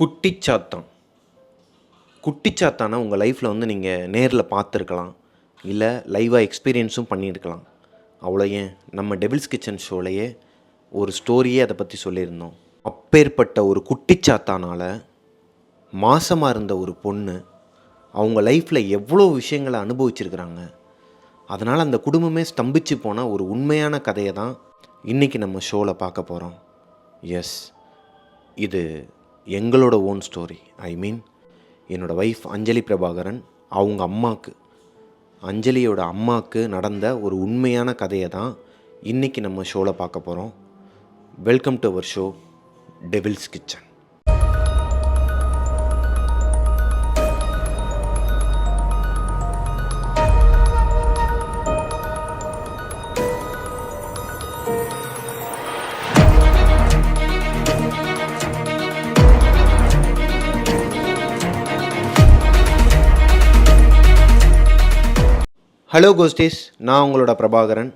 குட்டிச்சாத்தான். குட்டிச்சாத்தானை உங்கள் லைஃப்பில் வந்து நீங்கள் நேரில் பார்த்துருக்கலாம், இல்லை லைவாக எக்ஸ்பீரியன்ஸும் பண்ணியிருக்கலாம். அவ்வளோ ஏன் நம்ம டெவில்ஸ் கிச்சன் ஷோலையே ஒரு ஸ்டோரியே அதை பற்றி சொல்லியிருந்தோம். அப்பேற்பட்ட ஒரு குட்டிச்சாத்தானால் மாசமாக இருந்த ஒரு பொண்ணு அவங்க லைஃப்பில் எவ்வளோ விஷயங்களை அனுபவிச்சிருக்கிறாங்க. அதனால் அந்த குடும்பமே ஸ்தம்பிச்சு போன ஒரு உண்மையான கதையை தான் இன்றைக்கி நம்ம ஷோவில் பார்க்க போகிறோம். எஸ், இது எங்களோட ஓன் ஸ்டோரி. என்னோடய ஒய்ஃப் அஞ்சலி பிரபாகரன், அவங்க அம்மாவுக்கு, அஞ்சலியோட அம்மாவுக்கு நடந்த ஒரு உண்மையான கதையை தான் இன்றைக்கி நம்ம ஷோவில் பார்க்க போகிறோம். Welcome to our show Devil's Kitchen. Hello ghosties, நான் உங்களோட பிரபாகரன்.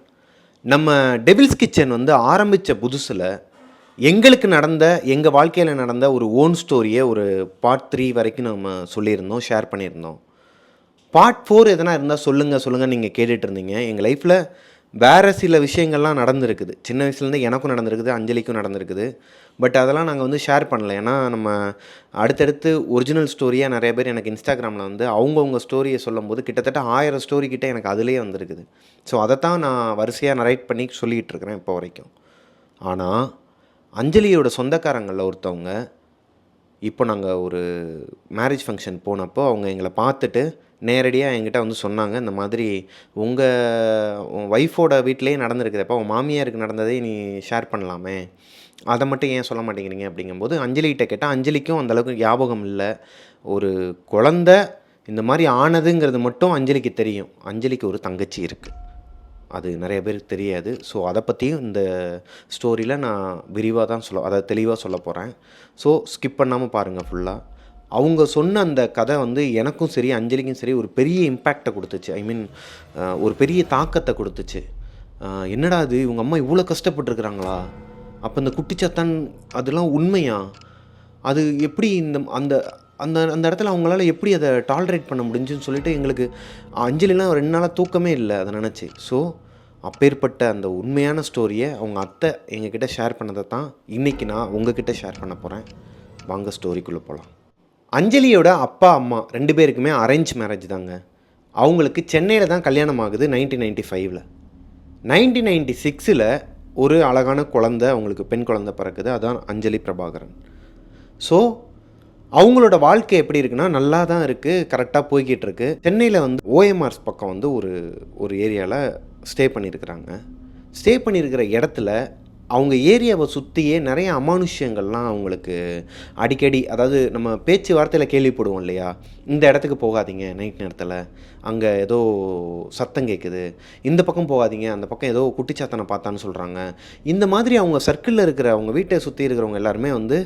நம்ம டெவில்ஸ் கிச்சன் வந்து ஆரம்பித்த புதுசில் எங்களுக்கு நடந்த, எங்கள் வாழ்க்கையில் நடந்த ஒரு ஓன் ஸ்டோரியை ஒரு பார்ட் 3 வரைக்கும் நம்ம சொல்லியிருந்தோம், ஷேர் பண்ணியிருந்தோம். பார்ட் 4 எதனா இருந்தால் சொல்லுங்கள் நீங்கள் கேட்டுட்டு இருந்தீங்க. எங்கள் லைஃப்பில் வேறு சில விஷயங்கள்லாம் நடந்திருக்குது. சின்ன வயசுலேருந்து எனக்கும் நடந்திருக்குது, அஞ்சலிக்கும் நடந்திருக்குது. பட் அதெல்லாம் நாங்கள் வந்து ஷேர் பண்ணல. ஏன்னா நம்ம அடுத்தடுத்து ஒரிஜினல் ஸ்டோரியாக நிறைய பேர் எனக்கு இன்ஸ்டாகிராமில் வந்து அவங்கவுங்க ஸ்டோரியை சொல்லும்போது கிட்டத்தட்ட 1000 ஸ்டோரி கிட்டே எனக்கு அதிலே வந்திருக்குது. ஸோ அதைத்தான் நான் வரிசையாக நரேட் பண்ணி சொல்லிகிட்டு இருக்கிறேன் இப்போ வரைக்கும். ஆனால் அஞ்சலியோட சொந்தக்காரங்களில் ஒருத்தவங்க இப்போ நாங்கள் ஒரு மேரேஜ் ஃபங்க்ஷன் போனப்போ அவங்க எங்களை பார்த்துட்டு நேரடியாக என்கிட்ட வந்து சொன்னாங்க, இந்த மாதிரி உங்கள் ஒய்ஃபோட வீட்டிலே நடந்திருக்குதுப்பா, உன் மாமியாருக்கு நடந்ததே நீ ஷேர் பண்ணலாமே, அதை மட்டும் ஏன் சொல்ல மாட்டேங்கிறீங்க அப்படிங்கும்போது அஞ்சலிகிட்ட கேட்டால் அஞ்சலிக்கும் அந்தளவுக்கு ஞாபகம் இல்லை. ஒரு குழந்த இந்த மாதிரி ஆனதுங்கிறது மட்டும் அஞ்சலிக்கு தெரியும். அஞ்சலிக்கு ஒரு தங்கச்சி இருக்குது, அது நிறைய பேருக்கு தெரியாது. ஸோ அதை பற்றியும் இந்த ஸ்டோரியில் நான் விரிவாக தான் அதை தெளிவாக சொல்ல போகிறேன். ஸோ ஸ்கிப் பண்ணாமல் பாருங்கள் ஃபுல்லாக. அவங்க சொன்ன அந்த கதை வந்து எனக்கும் சரி அஞ்சலிக்கும் சரி ஒரு பெரிய இம்பேக்டை கொடுத்துச்சு. ஒரு பெரிய தாக்கத்தை கொடுத்துச்சு. என்னடா அது, இவங்க அம்மா இவ்வளோ கஷ்டப்பட்டுருக்குறாங்களா, அப்போ இந்த குட்டிச்சாத்தான் அதெல்லாம் உண்மையா, அது எப்படி இந்த அந்த அந்த அந்த இடத்துல அவங்களால எப்படி அதை டாலரேட் பண்ண முடிஞ்சுன்னு சொல்லிட்டு எங்களுக்கு அஞ்சலிலாம் 2 நாளாக தூக்கமே இல்லை அதை நினச்சி. ஸோ அப்பேற்பட்ட அந்த உண்மையான ஸ்டோரியை அவங்க அத்தை எங்ககிட்ட ஷேர் பண்ணதை தான் இன்றைக்கி நான் உங்ககிட்ட ஷேர் பண்ண போகிறேன். வாங்க ஸ்டோரிக்குள்ளே போகலாம். அஞ்சலியோட அப்பா அம்மா 2 பேருக்குமே அரேஞ்ச் மேரேஜ் தாங்க. அவங்களுக்கு சென்னையில் தான் கல்யாணம் ஆகுது 1995. 1996 ஒரு அழகான குழந்தை, அவங்களுக்கு பெண் குழந்தை பிறக்குது. அதான் அஞ்சலி பிரபாகரன். ஸோ அவங்களோட வாழ்க்கை எப்படி இருக்குன்னா நல்லா தான் இருக்குது, கரெக்டாக போய்கிட்டு இருக்கு. சென்னையில் வந்து ஓஎம்ஆர்ஸ் பக்கம் வந்து ஒரு ஏரியாவில் ஸ்டே பண்ணியிருக்கிறாங்க. ஸ்டே பண்ணியிருக்கிற இடத்துல அவங்க ஏரியாவை சுற்றியே நிறைய அமானுஷ்யங்கள்லாம் அவங்களுக்கு அடிக்கடி, அதாவது நம்ம பேச்சு வார்த்தையில் கேள்விப்படுவோம் இல்லையா, இந்த இடத்துக்கு போகாதீங்க நைட் நேரத்தில், அங்கே ஏதோ சத்தம் கேட்குது, இந்த பக்கம் போகாதீங்க, அந்த பக்கம் ஏதோ குட்டிச்சாத்தனை பார்த்தான்னு சொல்கிறாங்க. இந்த மாதிரி அவங்க சர்க்கிளில் இருக்கிற, அவங்க வீட்டை சுற்றி இருக்கிறவங்க எல்லாருமே வந்து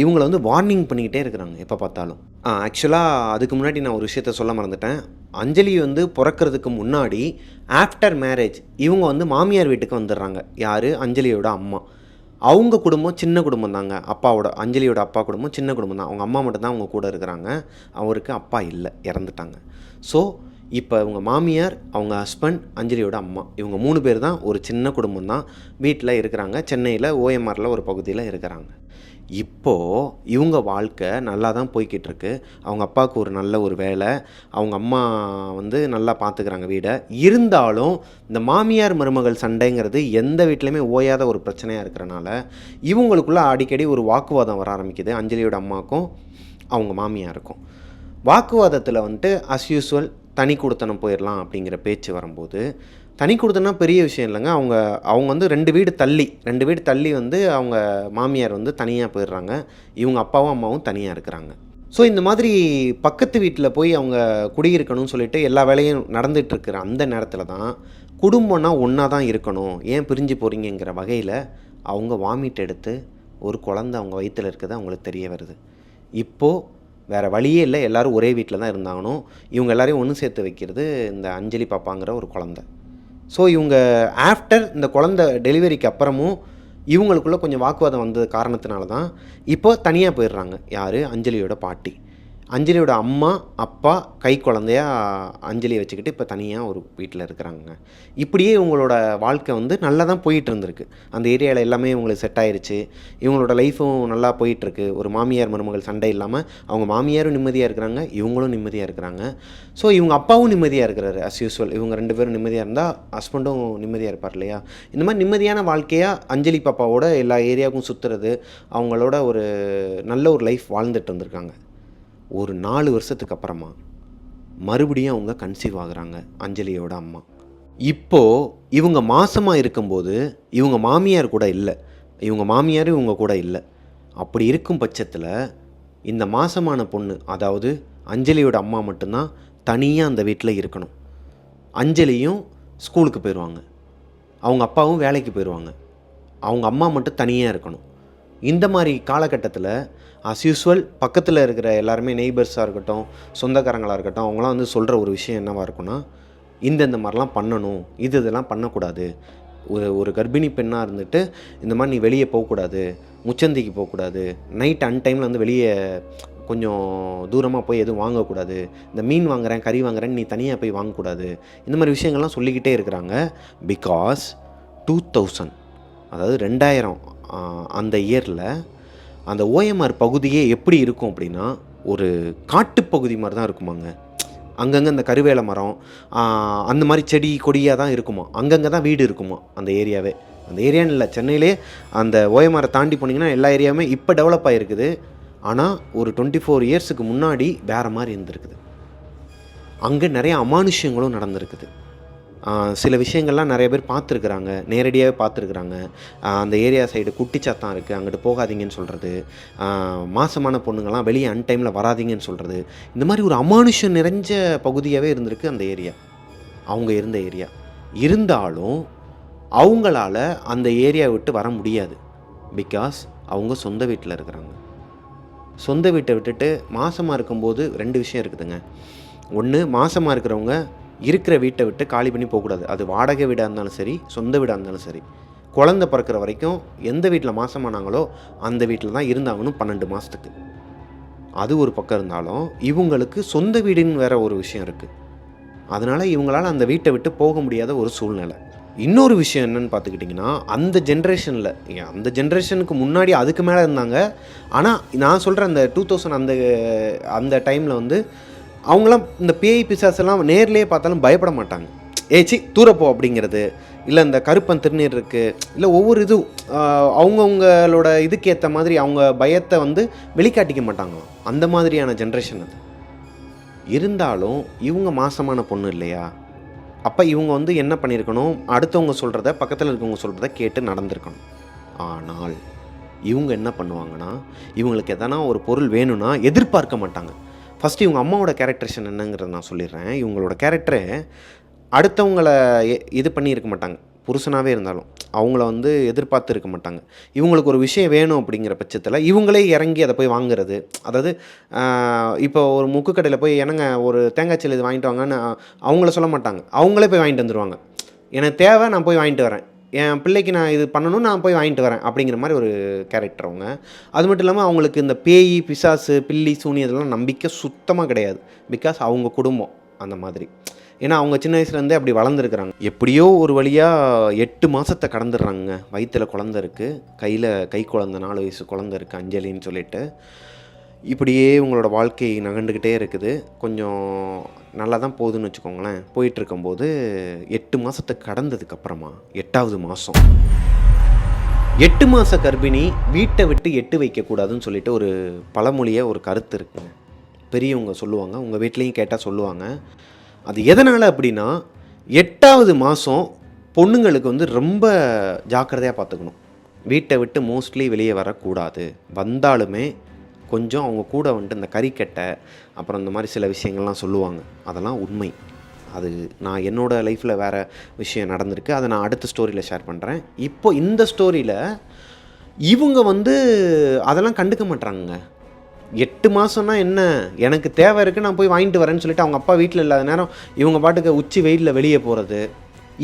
இவங்களை வந்து வார்னிங் பண்ணிக்கிட்டே இருக்கிறாங்க எப்போ பார்த்தாலும். ஆக்சுவலாக அதுக்கு முன்னாடி நான் ஒரு விஷயத்த சொல்ல மறந்துட்டேன். அஞ்சலி வந்து பிறக்கிறதுக்கு முன்னாடி ஆஃப்டர் மேரேஜ் இவங்க வந்து மாமியார் வீட்டுக்கு வந்துடுறாங்க. யார்? அஞ்சலியோட அம்மா. அவங்க குடும்பம் சின்ன குடும்பம் தாங்க. அஞ்சலியோட அப்பா குடும்பம் சின்ன குடும்பம் தான். அவங்க அம்மா மட்டும்தான் அவங்க கூட இருக்கிறாங்க. அவருக்கு அப்பா இல்லை, இறந்துட்டாங்க. ஸோ இப்போ இவங்க மாமியார், அவங்க ஹஸ்பண்ட், அஞ்சலியோட அம்மா, இவங்க 3 பேர் தான், ஒரு சின்ன குடும்பம் தான் வீட்டில் இருக்கிறாங்க. சென்னையில் ஓஎம்ஆரில் ஒரு பகுதியில் இருக்கிறாங்க. இப்போது இவங்க வாழ்க்கை நல்லா தான் போய்கிட்டு இருக்கு. அவங்க அப்பாவுக்கு ஒரு நல்ல ஒரு வேலை, அவங்க அம்மா வந்து நல்லா பார்த்துக்கிறாங்க வீடை. இருந்தாலும் இந்த மாமியார் மருமகள் சண்டைங்கிறது எந்த வீட்லையுமே ஓயாத ஒரு பிரச்சனையாக இருக்கிறனால இவங்களுக்குள்ளே அடிக்கடி ஒரு வாக்குவாதம் வர ஆரம்பிக்குது. அஞ்சலியோட அம்மாவுக்கும் அவங்க மாமியாருக்கும் வாக்குவாதத்தில் வந்துட்டு அஸ் யூஸ்வல் தனி கொடுத்தனம் போயிடலாம் அப்படிங்கிற பேச்சு வரும்போது, தனி கொடுத்தனா பெரிய விஷயம் இல்லைங்க. அவங்க வந்து 2 வீடு தள்ளி வந்து அவங்க மாமியார் வந்து தனியாக போயிடுறாங்க. இவங்க அப்பாவும் அம்மாவும் தனியாக இருக்கிறாங்க. ஸோ இந்த மாதிரி பக்கத்து வீட்டில் போய் அவங்க குடியிருக்கணும்னு சொல்லிட்டு எல்லா வேலையும் நடந்துகிட்ருக்கிற அந்த நேரத்தில் தான் குடும்பம்னா ஒன்றா தான் இருக்கணும், ஏன் பிரிஞ்சு போகிறீங்கிற வகையில் அவங்க வாமிட் எடுத்து ஒரு குழந்தை அவங்க வயிற்றில் இருக்கிறது அவங்களுக்கு தெரிய வருது. இப்போது வேறு வழியே இல்லை, எல்லோரும் ஒரே வீட்டில் தான் இருந்தாங்கணும். இவங்க எல்லாரையும் ஒன்று சேர்த்து வைக்கிறது இந்த அஞ்சலி பாப்பாங்கிற ஒரு குழந்தை. ஸோ இவங்க ஆஃப்டர் இந்த குழந்தை டெலிவரிக்கு அப்புறமும் இவங்களுக்குள்ள கொஞ்சம் வாக்குவாதம் வந்தது காரணத்தினால தான் இப்போ தனியாக போயிடுறாங்க. யார்? அஞ்சலியோட பாட்டி. அஞ்சலியோட அம்மா அப்பா கை குழந்தையா அஞ்சலியை வச்சுக்கிட்டு இப்போ தனியாக ஒரு வீட்டில் இருக்கிறாங்க. இப்படியே இவங்களோட வாழ்க்கை வந்து நல்லா தான் போயிட்டு இருந்திருக்கு. அந்த ஏரியாவில் எல்லாமே இவங்களுக்கு செட் ஆயிடுச்சு. இவங்களோட லைஃப்பும் நல்லா போயிட்டுருக்கு. ஒரு மாமியார் மருமகள் சண்டை இல்லாமல் அவங்க மாமியாரும் நிம்மதியாக இருக்கிறாங்க, இவங்களும் நிம்மதியாக இருக்கிறாங்க. ஸோ இவங்க அப்பாவும் நிம்மதியாக இருக்கிறாரு அஸ் யூஸ்வல். இவங்க 2 பேரும் நிம்மதியாக இருந்தால் ஹஸ்பண்டும் நிம்மதியாக இருப்பார் இல்லையா? இந்த மாதிரி நிம்மதியான வாழ்க்கையாக அஞ்சலி பாப்பாவோட எல்லா ஏரியாவுக்கும் சுற்றுறது, அவங்களோட ஒரு நல்ல ஒரு லைஃப் வாழ்ந்துட்டு இருந்திருக்காங்க. ஒரு 4 வருஷத்துக்கு அப்புறமா மறுபடியும் அவங்க கன்சீவ் ஆகுறாங்க அஞ்சலியோட அம்மா. இப்போது இவங்க மாசமாக இருக்கும்போது இவங்க மாமியார் கூட இல்லை, இவங்க மாமியாரும் இவங்க கூட இல்லை. அப்படி இருக்கும் பட்சத்தில் இந்த மாசமான பொண்ணு, அதாவது அஞ்சலியோட அம்மா மட்டும்தான் தனியாக அந்த வீட்டில் இருக்கணும். அஞ்சலியும் ஸ்கூலுக்கு போயிடுவாங்க, அவங்க அப்பாவும் வேலைக்கு போயிடுவாங்க, அவங்க அம்மா மட்டும் தனியாக இருக்கணும். இந்த மாதிரி காலகட்டத்தில் அஸ் யூஸ்வல் பக்கத்தில் இருக்கிற எல்லாருமே நெய்பர்ஸாக இருக்கட்டும், சொந்தக்காரங்களாக இருக்கட்டும், அவங்களாம் வந்து சொல்கிற ஒரு விஷயம் என்னவாக இருக்குன்னா, இந்த மாதிரிலாம் பண்ணணும், இதெல்லாம் பண்ணக்கூடாது. ஒரு கர்ப்பிணி பெண்ணாக இருந்துட்டு இந்த மாதிரி நீ வெளியே போகக்கூடாது, முச்சந்திக்கு போகக்கூடாது, நைட் அன்டைமில் வந்து வெளியே கொஞ்சம் தூரமாக போய் எதுவும் வாங்கக்கூடாது, இந்த மீன் வாங்குறேன் கறி வாங்குறேன்னு நீ தனியாக போய் வாங்கக்கூடாது, இந்த மாதிரி விஷயங்கள்லாம் சொல்லிக்கிட்டே இருக்கிறாங்க. பிகாஸ் 2000, அதாவது 2000 அந்த இயரில் அந்த ஓஎம்ஆர் பகுதியே எப்படி இருக்கும் அப்படின்னா, ஒரு காட்டுப்பகுதி மாதிரி தான் இருக்குமாங்க. அங்கங்கே அந்த கருவேல மரம் அந்த மாதிரி செடி கொடியாக தான் இருக்குமா, அங்கங்கே தான் வீடு இருக்குமா அந்த ஏரியாவே. அந்த ஏரியான்னு இல்லை, சென்னையிலே அந்த ஓஎம்ஆரை தாண்டி போனீங்கன்னா எல்லா ஏரியாவுமே இப்போ டெவலப் ஆகிருக்குது. ஆனால் ஒரு 24 இயர்ஸுக்கு முன்னாடி வேறு மாதிரி இருந்திருக்குது. அங்கே நிறைய அமானுஷ்யங்களும் நடந்திருக்குது. சில விஷயங்கள்லாம் நிறைய பேர் பார்த்துருக்குறாங்க, நேரடியாகவே பார்த்துருக்குறாங்க. அந்த ஏரியா சைடு குட்டிச்சாத்தான் இருக்குது, அங்கிட்டு போகாதீங்கன்னு சொல்கிறது, மாசமான பொண்ணுங்கள்லாம் வெளியே அன்டைமில் வராதிங்கன்னு சொல்கிறது, இந்த மாதிரி ஒரு அமானுஷம் நிறைஞ்ச பகுதியாகவே இருந்திருக்கு அந்த ஏரியா, அவங்க இருந்த ஏரியா. இருந்தாலும் அவங்களால அந்த ஏரியா விட்டு வர முடியாது. பிகாஸ் அவங்க சொந்த வீட்டில் இருக்கிறாங்க. சொந்த வீட்டை விட்டுட்டு மாசமாக இருக்கும்போது 2 விஷயம் இருக்குதுங்க. ஒன்று, மாசமாக இருக்கிறவங்க இருக்கிற வீட்டை விட்டு காலி பண்ணி போகக்கூடாது. அது வாடகை வீடாக இருந்தாலும் சரி, சொந்த வீடாக இருந்தாலும் சரி. குழந்தை பிறக்கிற வரைக்கும் எந்த வீட்டில் மாசமானாங்களோ அந்த வீட்டில் தான் இருந்தாங்கன்னு 12 மாதத்துக்கு. அது ஒரு பக்கம் இருந்தாலும் இவங்களுக்கு சொந்த வீடுன்னு வேற ஒரு விஷயம் இருக்குது. அதனால் இவங்களால் அந்த வீட்டை விட்டு போக முடியாத ஒரு சூழ்நிலை. இன்னொரு விஷயம் என்னென்னு பார்த்துக்கிட்டிங்கன்னா, அந்த ஜென்ரேஷனுக்கு முன்னாடி அதுக்கு மேலே இருந்தாங்க. ஆனால் நான் சொல்கிற அந்த 2000 அந்த டைமில் வந்து அவங்களாம் இந்த பேய் பிசாசெல்லாம் நேர்லேயே பார்த்தாலும் பயப்பட மாட்டாங்க. ஏச்சி தூரப்போ அப்படிங்கிறது, இல்லை இந்த கருப்பன் திருநீர் இருக்குது, இல்லை ஒவ்வொரு இதுவும் அவங்கவுங்களோட இதுக்கு ஏற்ற மாதிரி அவங்க பயத்தை வந்து வெளிக்காட்டிக்க மாட்டாங்க. அந்த மாதிரியான ஜென்ரேஷன் அது. இருந்தாலும் இவங்க மாசமான பொண்ணு இல்லையா, அப்போ இவங்க வந்து என்ன பண்ணியிருக்கணும், அடுத்தவங்க சொல்கிறத, பக்கத்தில் இருக்கவங்க சொல்கிறத கேட்டு நடந்திருக்கணும். ஆனால் இவங்க என்ன பண்ணுவாங்கன்னா, இவங்களுக்கு எதனா ஒரு பொருள் வேணும்னா எதிர்பார்க்க மாட்டாங்க. ஃபஸ்ட்டு இவங்க அம்மாவோட கேரக்டரேஷன் என்னங்கிறத நான் சொல்லிடுறேன். இவங்களோட கேரக்டரை அடுத்தவங்கள இது பண்ணியிருக்க மாட்டாங்க. புருஷனாகவே இருந்தாலும் அவங்கள வந்து எதிர்பார்த்து இருக்க மாட்டாங்க. இவங்களுக்கு ஒரு விஷயம் வேணும் அப்படிங்கிற பட்சத்தில் இவங்களே இறங்கி அதை போய் வாங்குறது. அதாவது இப்போ ஒரு முக்கு கடையில் போய் என்னங்க ஒரு தேங்காய் சில்லு இது வாங்கிட்டு வாங்கன்னு அவங்கள சொல்ல மாட்டாங்க. அவங்களே போய் வாங்கிட்டு வந்துடுவாங்க. எனக்கு தேவை, நான் போய் வாங்கிட்டு வரேன், என் பிள்ளைக்கு நான் இது பண்ணணும், நான் போய் வாங்கிட்டு வரேன் அப்படிங்கிற மாதிரி ஒரு கேரக்டர் அவங்க. அது மட்டும் இல்லாமல் அவங்களுக்கு இந்த பேய் பிசாசு பில்லி சூனி இதெல்லாம் நம்பிக்கை சுத்தமாக கிடையாது. பிகாஸ் அவங்க குடும்பம் அந்த மாதிரி. ஏன்னா அவங்க சின்ன வயசுலேருந்தே அப்படி வளர்ந்துருக்குறாங்க. எப்படியோ ஒரு வழியாக 8 மாதத்தை கடந்துடுறாங்க. வயிற்றில் குழந்த இருக்குது, கை குழந்த 4 வயசு குழந்த இருக்குது அஞ்சலின்னு சொல்லிட்டு. இப்படியே உங்களோட வாழ்க்கை நகண்டுக்கிட்டே இருக்குது. கொஞ்சம் நல்லா தான் போகுதுன்னு வச்சுக்கோங்களேன். போயிட்டுருக்கும்போது 8 மாதத்தை கடந்ததுக்கப்புறமா 8வது மாதம் 8 மாத கர்ப்பிணி வீட்டை விட்டு எட்டு வைக்கக்கூடாதுன்னு சொல்லிட்டு ஒரு பழமொழியை ஒரு கருத்து இருக்குங்க. பெரியவங்க சொல்லுவாங்க, உங்கள் வீட்லேயும் கேட்டால் சொல்லுவாங்க. அது எதனால் அப்படின்னா, 8வது மாதம் பொண்ணுங்களுக்கு வந்து ரொம்ப ஜாக்கிரதையாக பார்த்துக்கணும். வீட்டை விட்டு மோஸ்ட்லி வெளியே வரக்கூடாது. வந்தாலுமே கொஞ்சம் அவங்க கூட வந்துட்டு இந்த கறிக்கட்டை அப்புறம் இந்த மாதிரி சில விஷயங்கள்லாம் சொல்லுவாங்க. அதெல்லாம் உண்மை. அது நான் என்னோடய லைஃப்பில் வேறு விஷயம் நடந்திருக்கு. அதை நான் அடுத்த ஸ்டோரியில் ஷேர் பண்ணுறேன். இப்போ இந்த ஸ்டோரியில் இவங்க வந்து அதெல்லாம் கண்டுக்க மாட்டாங்க. 8 மாதம்னா என்ன, எனக்கு தேவை இருக்குது, நான் போய் வாங்கிட்டு வரேன்னு சொல்லிட்டு அவங்க அப்பா வீட்டில் இல்லாத நேரம் இவங்க பாட்டுக்கு உச்சி வெயிலில் வெளியே போகிறது.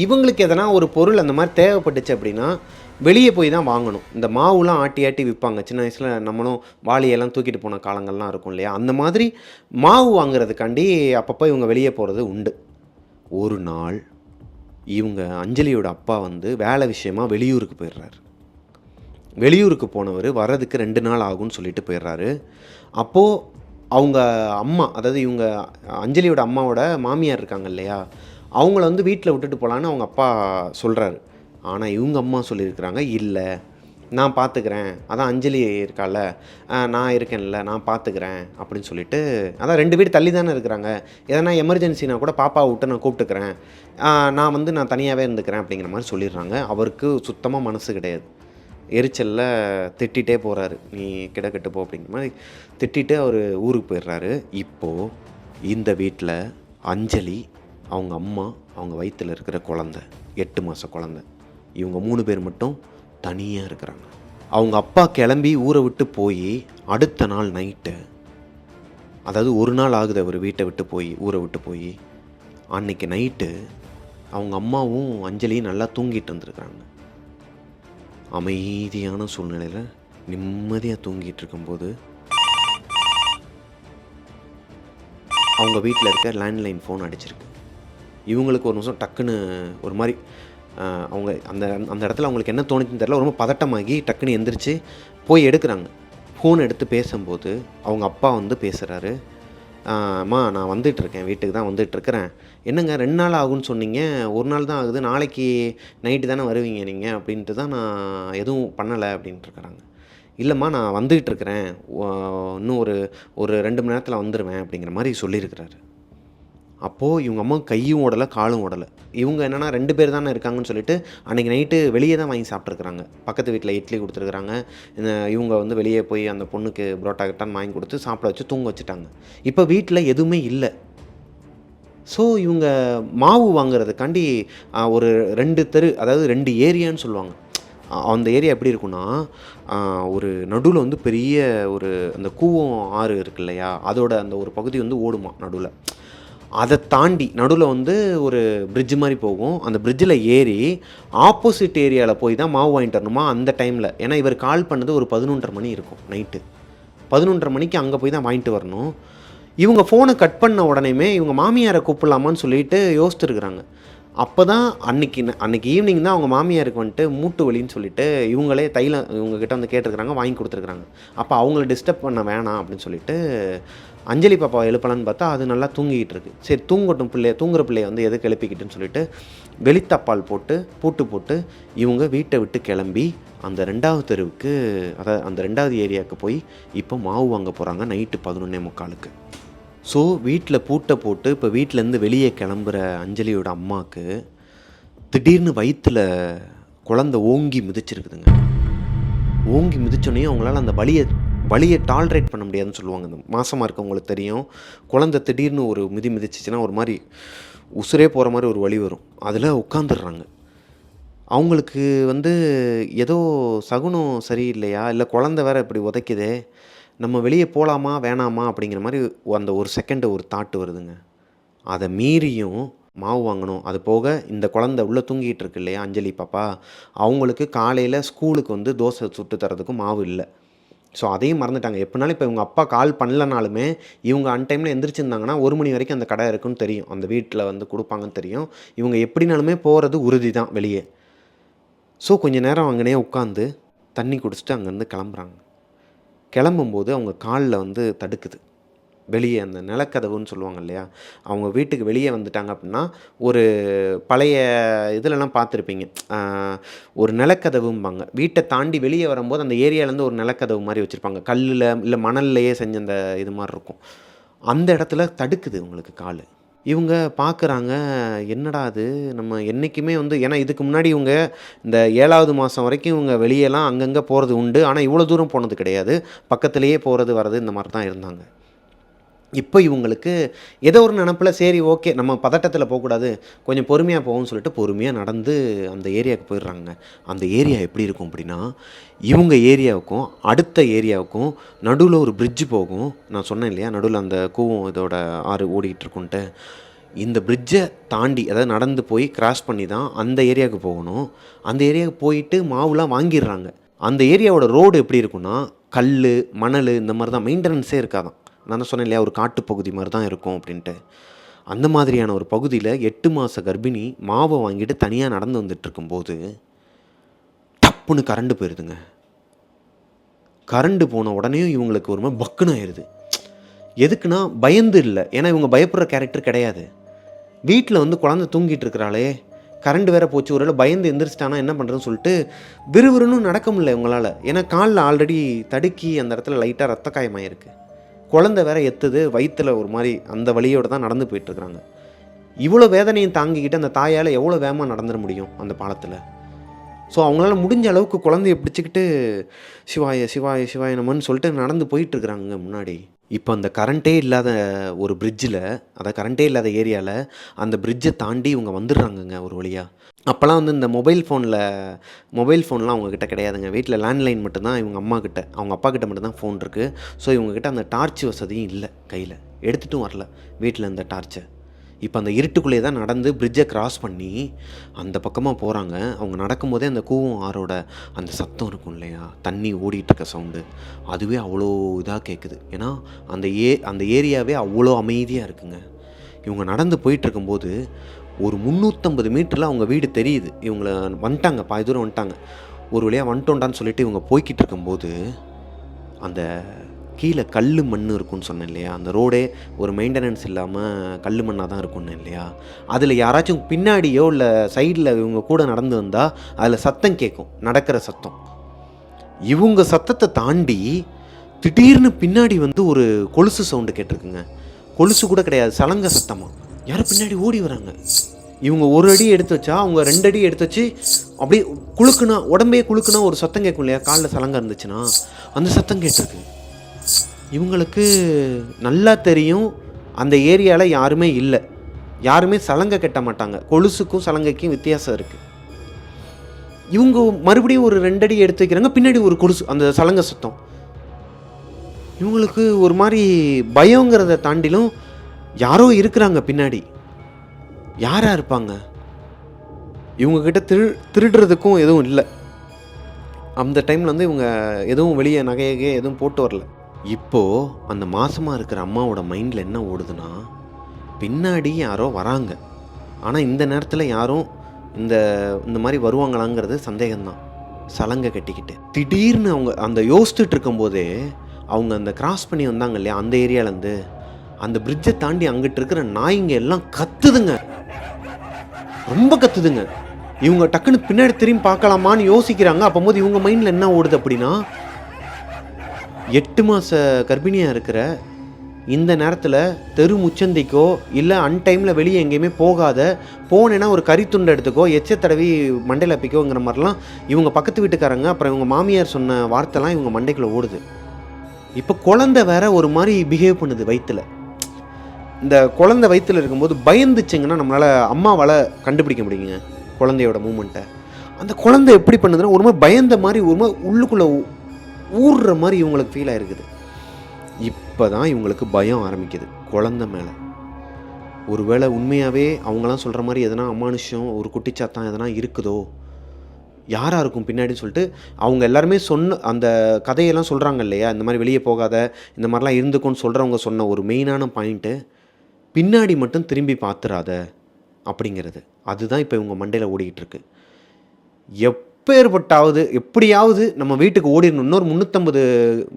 இவங்களுக்கு எதனா ஒரு பொருள் அந்த மாதிரி தேவைப்பட்டுச்சு அப்படின்னா வெளியே போய் தான் வாங்கணும். இந்த மாவுலாம் ஆட்டி ஆட்டி விற்பாங்க. சின்ன வயசில் நம்மளும் வாளியெல்லாம் தூக்கிட்டு போன காலங்கள்லாம் இருக்கும் இல்லையா? அந்த மாதிரி மாவு வாங்குறதுக்காண்டி அப்பப்போ இவங்க வெளியே போகிறது உண்டு. ஒரு நாள் இவங்க அஞ்சலியோட அப்பா வந்து வேலை விஷயமா வெளியூருக்கு போயிடுறாரு. வெளியூருக்கு போனவர் வர்றதுக்கு 2 நாள் ஆகும்னு சொல்லிட்டு போயிடுறாரு. அப்போது அவங்க அம்மா, அதாவது இவங்க அஞ்சலியோட அம்மாவோட மாமியார் இருக்காங்க இல்லையா, அவங்கள வந்து வீட்டில் விட்டுட்டு போகலான்னு அவங்க அப்பா சொல்கிறாரு. ஆனால் இவங்க அம்மா சொல்லியிருக்கிறாங்க, இல்லை நான் பார்த்துக்கிறேன், அதான் அஞ்சலி இருக்கால, நான் இருக்கேன்ல, நான் பார்த்துக்கிறேன் அப்படின்னு சொல்லிட்டு, அதான் 2 வீடு தள்ளி தானே இருக்கிறாங்க, எதனா எமர்ஜென்சினா கூட பாப்பாவை விட்டு நான் கூப்பிட்டுக்கிறேன், நான் வந்து நான் தனியாகவே இருந்துக்கிறேன் அப்படிங்கிற மாதிரி சொல்லிடுறாங்க. அவருக்கு சுத்தமாக மனசு கிடையாது. எரிச்சலில் திட்டிகிட்டே போகிறாரு, நீ கிடக்கட்டு போ அப்படிங்கிற மாதிரி திட்டிட்டு அவர் ஊருக்கு போயிடுறாரு. இப்போது இந்த வீட்டில் அஞ்சலி, அவங்க அம்மா, அவங்க வயிற்றில் இருக்கிற குழந்தை, 8 மாத குழந்தை, இவங்க 3 பேர் மட்டும் தனியாக இருக்கிறாங்க. அவங்க அப்பா கிளம்பி ஊரை விட்டு போய் அடுத்த நாள் நைட்டு, அதாவது ஒரு நாள் ஆகுது அவர் வீட்டை விட்டு போய், ஊரை விட்டு போய், அன்னைக்கு நைட்டு அவங்க அம்மாவும் அஞ்சலியும் நல்லா தூங்கிட்டு இருந்திருக்கிறாங்க. அமைதியான சூழ்நிலையில் நிம்மதியாக தூங்கிட்டு இருக்கும்போது அவங்க வீட்டில் இருக்க லேண்ட்லைன் ஃபோன் அடிச்சிருக்கு. இவங்களுக்கு ஒரு நிமிஷம் டக்குன்னு ஒரு மாதிரி அவங்க அந்த அந்த இடத்துல அவங்களுக்கு என்ன தோணுச்சுன்னு தெரியல, ரொம்ப பதட்டமாகி டக்குன்னு எந்திரிச்சு போய் எடுக்கிறாங்க. ஃபோன் எடுத்து பேசும்போது அவங்க அப்பா வந்து பேசுகிறாரு. அம்மா நான் வந்துட்டுருக்கேன், வீட்டுக்கு தான் வந்துட்டுருக்கிறேன். என்னங்க 2 நாள் ஆகும்னு சொன்னீங்க, 1 நாள் தான் ஆகுது, நாளைக்கு நைட்டு தானே வருவீங்க நீங்கள் அப்படின்ட்டு தான் நான் எதுவும் பண்ணலை அப்படின்ட்டுருக்குறாங்க. இல்லைம்மா நான் வந்துகிட்ருக்கிறேன், இன்னும் ஒரு 2 மணி நேரத்தில் வந்துடுவேன் அப்படிங்கிற மாதிரி சொல்லியிருக்கிறாரு. அப்போது இவங்க அம்மா கையும் ஓடலை காலும் ஓடலை. இவங்க என்னென்னா 2 பேர் தானே இருக்காங்கன்னு சொல்லிட்டு அன்றைக்கி நைட்டு வெளியே தான் வாங்கி சாப்பிட்ருக்குறாங்க. பக்கத்து வீட்டில் இட்லி கொடுத்துருக்குறாங்க. இவங்க வந்து வெளியே போய் அந்த பொண்ணுக்கு புரோட்டா கிட்டான்னு வாங்கி கொடுத்து சாப்பிட வச்சு தூங்க வச்சுட்டாங்க. இப்போ வீட்டில் எதுவுமே இல்லை. ஸோ இவங்க மாவு வாங்குறதுக்காண்டி ஒரு 2 தெரு, அதாவது 2 ஏரியான்னு சொல்லுவாங்க. அந்த ஏரியா எப்படி இருக்குன்னா, ஒரு நடுவில் வந்து பெரிய ஒரு அந்த கூவம் ஆறு இருக்கு இல்லையா, அதோட அந்த ஒரு பகுதி வந்து ஓடுமா நடுவில். அதை தாண்டி நடுவில் வந்து ஒரு பிரிட்ஜ் மாதிரி போகும். அந்த பிரிட்ஜில் ஏறி ஆப்போசிட் ஏரியாவில் போய் தான் மாவு வாங்கிட்டு வரணுமா அந்த டைமில். ஏன்னா இவர் கால் பண்ணது ஒரு 11:30 மணி இருக்கும் நைட்டு. 11:30 மணிக்கு அங்கே போய் தான் வாங்கிட்டு வரணும். இவங்க ஃபோனை கட் பண்ண உடனேயுமே இவங்க மாமியாரை கூப்பிடலாமான்னு சொல்லிட்டு யோசிச்சுருக்குறாங்க. அப்போ தான் அன்னைக்கு ஈவினிங் தான் அவங்க மாமியாருக்கு வந்துட்டு மூட்டு வலின்னு சொல்லிட்டு இவங்களே தைலம் இவங்ககிட்ட வந்து கேட்டிருக்கிறாங்க, வாங்கி கொடுத்துருக்குறாங்க. அப்போ அவங்கள டிஸ்டர்ப் பண்ண வேணாம் அப்படின்னு சொல்லிட்டு அஞ்சலி பாப்பாவை எழுப்பலான்னு பார்த்தா அது நல்லா தூங்கிக்கிட்டு இருக்குது. சரி தூங்கட்டும் தூங்குற பிள்ளைய வந்து எதுக்கு எழுப்பிக்கிட்டுன்னு சொல்லிட்டு வெளித்தப்பால் போட்டு பூட்டு போட்டு இவங்க வீட்டை விட்டு கிளம்பி அந்த 2வது தெருவுக்கு, அதாவது அந்த 2வது ஏரியாவுக்கு போய் இப்போ மாவு வாங்க போகிறாங்க நைட்டு 11:45. ஸோ வீட்டில் பூட்டை போட்டு இப்போ வீட்டிலேருந்து வெளியே கிளம்புற அஞ்சலியோட அம்மாவுக்கு திடீர்னு வயிற்றில் குழந்தை ஓங்கி மிதிச்சிருக்குதுங்க. ஓங்கி மிதிச்சோன்னே அவங்களால அந்த வலியை டாலரேட் பண்ண முடியாதுன்னு சொல்லுவாங்க. இந்த மாசமாக இருக்கவங்களுக்கு தெரியும், குழந்தை திடீர்னு ஒரு மிதிச்சிச்சின்னா ஒரு மாதிரி உசுரே போகிற மாதிரி ஒரு வலி வரும். அதில் உட்காந்துடுறாங்க. அவங்களுக்கு வந்து ஏதோ சகுனம் சரியில்லையா, இல்லை குழந்தை வேறு இப்படி உதைக்குதே, நம்ம வெளியே போகலாமா வேணாமா அப்படிங்கிற மாதிரி அந்த ஒரு செகண்டு ஒரு தாட்டு வருதுங்க. அதை மீறியும் மாவு வாங்கணும். அது போக இந்த குழந்தை உள்ளே தூங்கிட்டு இருக்கு இல்லையா அஞ்சலி பாப்பா, அவங்களுக்கு காலையில் ஸ்கூலுக்கு வந்து தோசை சுட்டு தரதுக்கும் மாவு இல்லை. ஸோ அதையும் மறந்துட்டாங்க. எப்படினாலும் இப்போ இவங்க அப்பா கால் பண்ணலனாலுமே இவங்க அன்டைமில் எந்திரிச்சிருந்தாங்கன்னா 1 மணி வரைக்கும் அந்த கடை இருக்குன்னு தெரியும், அந்த வீட்டில் வந்து கொடுப்பாங்கன்னு தெரியும். இவங்க எப்படினாலுமே போகிறது உறுதி தான் வெளியே. ஸோ கொஞ்சம் நேரம் அங்கேனே உட்காந்து தண்ணி குடிச்சிட்டு அங்கேருந்து கிளம்புறாங்க. கிளம்பும்போது அவங்க காலில் வந்து தடுக்குது. வெளியே அந்த நிலக்கதவுன்னு சொல்லுவாங்க இல்லையா, அவங்க வீட்டுக்கு வெளியே வந்துட்டாங்க அப்படின்னா ஒரு பழைய இதிலலாம் பார்த்துருப்பீங்க, ஒரு நிலக்கதவும்பாங்க. வீட்டை தாண்டி வெளியே வரும்போது அந்த ஏரியாவிலேருந்து ஒரு நிலக்கதவு மாதிரி வச்சுருப்பாங்க, கல்லில் இல்லை மணல்லையே செஞ்ச அந்த இது மாதிரி இருக்கும். அந்த இடத்துல தடுக்குது உங்களுக்கு கால். இவங்க பார்க்குறாங்க, என்னடா அது நம்ம என்றைக்குமே வந்து, ஏன்னா இதுக்கு முன்னாடி இவங்க இந்த 7வது மாதம் வரைக்கும் இவங்க வெளியெல்லாம் அங்கங்கே போகிறது உண்டு. ஆனால் இவ்வளோ தூரம் போனது கிடையாது. பக்கத்துலேயே போகிறது வர்றது இந்த மாதிரி தான் இருந்தாங்க. இப்போ இவங்களுக்கு ஏதோ ஒரு நினப்பில் சரி ஓகே நம்ம பதட்டத்தில் போகக்கூடாது, கொஞ்சம் பொறுமையாக போகும்னு சொல்லிட்டு பொறுமையாக நடந்து அந்த ஏரியாவுக்கு போயிடுறாங்க. அந்த ஏரியா எப்படி இருக்கும் அப்படின்னா, இவங்க ஏரியாவுக்கும் அடுத்த ஏரியாவுக்கும் நடுவில் ஒரு பிரிட்ஜு போகும். நான் சொன்னேன் இல்லையா, நடுவில் அந்த கூவம் இதோட ஆறு ஓடிக்கிட்டு இருக்குன்ட்டு. இந்த பிரிட்ஜை தாண்டி அதாவது நடந்து போய் கிராஸ் பண்ணி தான் அந்த ஏரியாவுக்கு போகணும். அந்த ஏரியாவுக்கு போயிட்டு மாவுலாம் வாங்கிடுறாங்க. அந்த ஏரியாவோட ரோடு எப்படி இருக்குன்னா, கல், மணல் இந்த மாதிரி தான், மெயின்டெனன்ஸே இருக்காதான். நான் தான் சொன்னேன் இல்லையா, ஒரு காட்டுப்பகுதி மாதிரி தான் இருக்கும் அப்படின்ட்டு. அந்த மாதிரியான ஒரு பகுதியில் 8 மாத கர்ப்பிணி மாவை வாங்கிட்டு தனியாக நடந்து வந்துட்டு இருக்கும்போது டப்புன்னு கரண்ட் போயிடுதுங்க. கரண்ட் போன உடனே இவங்களுக்கு ஒரு மாதிரி பக்குன்னு ஆயிடுது. எதுக்குன்னா பயந்து இல்லை, ஏன்னா இவங்க பயப்படுற கேரக்டர் கிடையாது. வீட்டில் வந்து குழந்தை தூங்கிட்டு இருக்கிறாளே, கரண்ட் வேற போச்சு, ஒரு பயந்து எந்திரிச்சிட்டானா என்ன பண்ணுறதுன்னு சொல்லிட்டு விறுவிறுன்னு நடக்க முடியல இவங்களால். ஏன்னா காலில் ஆல்ரெடி தடுக்கி அந்த இடத்துல லைட்டாக ரத்த காயமாயிருக்கு. குழந்தை வேற எத்துது, வயிற்றில் ஒரு மாதிரி அந்த வழியோடு தான் நடந்து போயிட்டுருக்குறாங்க. இவ்வளோ வேதனையும் தாங்கிக்கிட்டு அந்த தாயால் எவ்வளோ வேகமாக நடந்துட முடியும் அந்த பாலத்தில்? ஸோ அவங்களால முடிஞ்ச அளவுக்கு குழந்தைய பிடிச்சிக்கிட்டு சிவாய சிவாய சிவாய நமன்னு சொல்லிட்டு நடந்து போயிட்டுருக்குறாங்க முன்னாடி. இப்போ அந்த கரண்ட்டே இல்லாத ஒரு பிரிட்ஜில், அதாவது கரண்ட்டே இல்லாத ஏரியாவில் அந்த பிரிட்ஜை தாண்டி இவங்க வந்துடுறாங்கங்க ஒரு வழியாக. அப்போல்லாம் வந்து இந்த மொபைல் ஃபோன்லாம் அவங்கக்கிட்ட கிடையாதுங்க. வீட்டில் லேண்ட்லைன் மட்டும்தான் இவங்க அம்மாக்கிட்ட, அவங்க அப்பாக்கிட்ட மட்டும்தான் ஃபோன் இருக்குது. ஸோ இவங்கக்கிட்ட அந்த டார்ச் வசதியும் இல்லை, கையில் எடுத்துகிட்டும் வரல வீட்டில் இந்த டார்ச்சை. இப்போ அந்த இருட்டுக்குள்ளேயே தான் நடந்து பிரிட்ஜை கிராஸ் பண்ணி அந்த பக்கமாக போகிறாங்க. அவங்க நடக்கும்போதே அந்த கூவம் ஆறோட அந்த சத்தம் இருக்கும் இல்லையா, தண்ணி ஓடிட்டுருக்க சவுண்டு, அதுவே அவ்வளோ இதாக கேட்குது. ஏன்னா அந்த ஏரியாவே அவ்வளோ அமைதியாக இருக்குங்க. இவங்க நடந்து போயிட்டுருக்கும்போது ஒரு 350 மீட்டரில் அவங்க வீடு தெரியுது. இவங்கள வந்துட்டாங்க, பாதி தூரம் வந்துட்டாங்க. ஒரு வழியாக வந்துட்டோண்டான்னு சொல்லிட்டு இவங்க போய்கிட்டு இருக்கும்போது அந்த கீழே கல் மண் இருக்குன்னு சொன்னேன் இல்லையா, அந்த ரோடே ஒரு மெயின்டெனன்ஸ் இல்லாமல் கல் மண்ணாக தான் இருக்குன்னு இல்லையா, அதில் யாராச்சும் பின்னாடியோ இல்லை சைடில் இவங்க கூட நடந்து வந்தால் அதில் சத்தம் கேட்கும், நடக்கிற சத்தம். இவங்க சத்தத்தை தாண்டி திடீர்னு பின்னாடி வந்து ஒரு கொலுசு சவுண்டு கேட்டிருக்குங்க. கொலுசு கூட கிடையாது, சலங்க சத்தமாக யாரும் பின்னாடி ஓடி வராங்க. இவங்க ஒரு அடி எடுத்து வச்சா அவங்க 2 அடி எடுத்து வச்சு அப்படியே குலுக்குனா, உடம்பே குலுக்குனா ஒரு சத்தம் கேட்கும் இல்லையா, காலில் சலங்க இருந்துச்சுன்னா அந்த சத்தம் கேட்டிருக்கு. இவங்களுக்கு நல்லா தெரியும் அந்த ஏரியாவில் யாருமே இல்லை, யாருமே சலங்கை கட்ட மாட்டாங்க. கொலுசுக்கும் சலங்கைக்கும் வித்தியாசம் இருக்குது. இவங்க மறுபடியும் ஒரு 2 அடி எடுத்து வைக்கிறாங்க, பின்னாடி ஒரு கொலுசு, அந்த சலங்கை சத்தம். இவங்களுக்கு ஒரு மாதிரி பயங்கிறத தாண்டிலும் யாரோ இருக்கிறாங்க பின்னாடி. யாராக இருப்பாங்க? இவங்கக்கிட்ட திருடுறதுக்கும் எதுவும் இல்லை. அந்த டைமில் வந்து இவங்க எதுவும் வெளியே நகையகே எதுவும் போட்டு வரல. இப்போது அந்த மாசமாக இருக்கிற அம்மாவோட மைண்டில் என்ன ஓடுதுன்னா, பின்னாடி யாரோ வராங்க, ஆனால் இந்த நேரத்தில் யாரும் இந்த மாதிரி வருவாங்களாங்கிறது சந்தேகம்தான். சலங்கை கட்டிக்கிட்டு திடீர்னு அவங்க அந்த யோசிச்சுட்டு இருக்கும்போதே அவங்க அந்த கிராஸ் பண்ணி வந்தாங்க இல்லையா, அந்த ஏரியாவிலேருந்து அந்த பிரிட்ஜை தாண்டி அங்கிட்டு இருக்கிற நாய்ங்க எல்லாம் கத்துதுங்க, ரொம்ப கத்துதுங்க. இவங்க டக்குன்னு பின்னாடி திரும்பி பார்க்கலாமான்னு யோசிக்கிறாங்க. அப்போது இவங்க மைண்டில் என்ன ஓடுது அப்படின்னா, 8 மாத கர்ப்பிணியாக இருக்கிற இந்த நேரத்தில் தெரு முச்சந்திக்கோ இல்லை அன்டைமில் வெளியே எங்கேயுமே போகாத, போனேன்னா ஒரு கறித்துண்டை எடுத்துக்கோ, எச்ச தடவி மண்டையில் அப்பிக்கோங்கிற மாதிரிலாம் இவங்க பக்கத்து வீட்டுக்காரங்க அப்புறம் இவங்க மாமியார் சொன்ன வார்த்தைலாம் இவங்க மண்டைக்குள்ளே ஓடுது. இப்போ குழந்தை வேற ஒரு மாதிரி பிஹேவ் பண்ணுது வயிற்றில். இந்த குழந்தை வயிற்றில் இருக்கும்போது பயந்துச்சுங்கன்னா நம்மளால் அம்மாவால் கண்டுபிடிக்க முடியுங்க குழந்தையோட மூமெண்ட்டை. அந்த குழந்தை எப்படி பண்ணுதுன்னா ஒரு மாதிரி பயந்த மாதிரி, ஒரு மாதிரி உள்ளுக்குள்ளே ஊறுற மாதிரி இவங்களுக்கு ஃபீல் ஆகிருக்குது. இப்போ தான் இவங்களுக்கு பயம் ஆரம்பிக்குது குழந்தை மேலே. ஒருவேளை உண்மையாகவே அவங்களாம் சொல்கிற மாதிரி எதனா அமானுஷம், ஒரு குட்டிச்சாத்தான் எதனா இருக்குதோ, யாராக இருக்கும் பின்னாடின்னு சொல்லிட்டு அவங்க எல்லாருமே சொன்ன அந்த கதையெல்லாம் சொல்கிறாங்க இல்லையா, இந்த மாதிரி வெளியே போகாத, இந்த மாதிரிலாம் இருந்துக்கும்னு சொல்கிறவங்க சொன்ன ஒரு மெயினான பாயிண்ட்டு, பின்னாடி மட்டும் திரும்பி பார்த்துறாத அப்படிங்கிறது. அதுதான் இப்போ இவங்க மண்டையில் ஓடிக்கிட்டு இருக்கு. எப்படியாவது நம்ம வீட்டுக்கு ஓடிடணும். இன்னொரு 350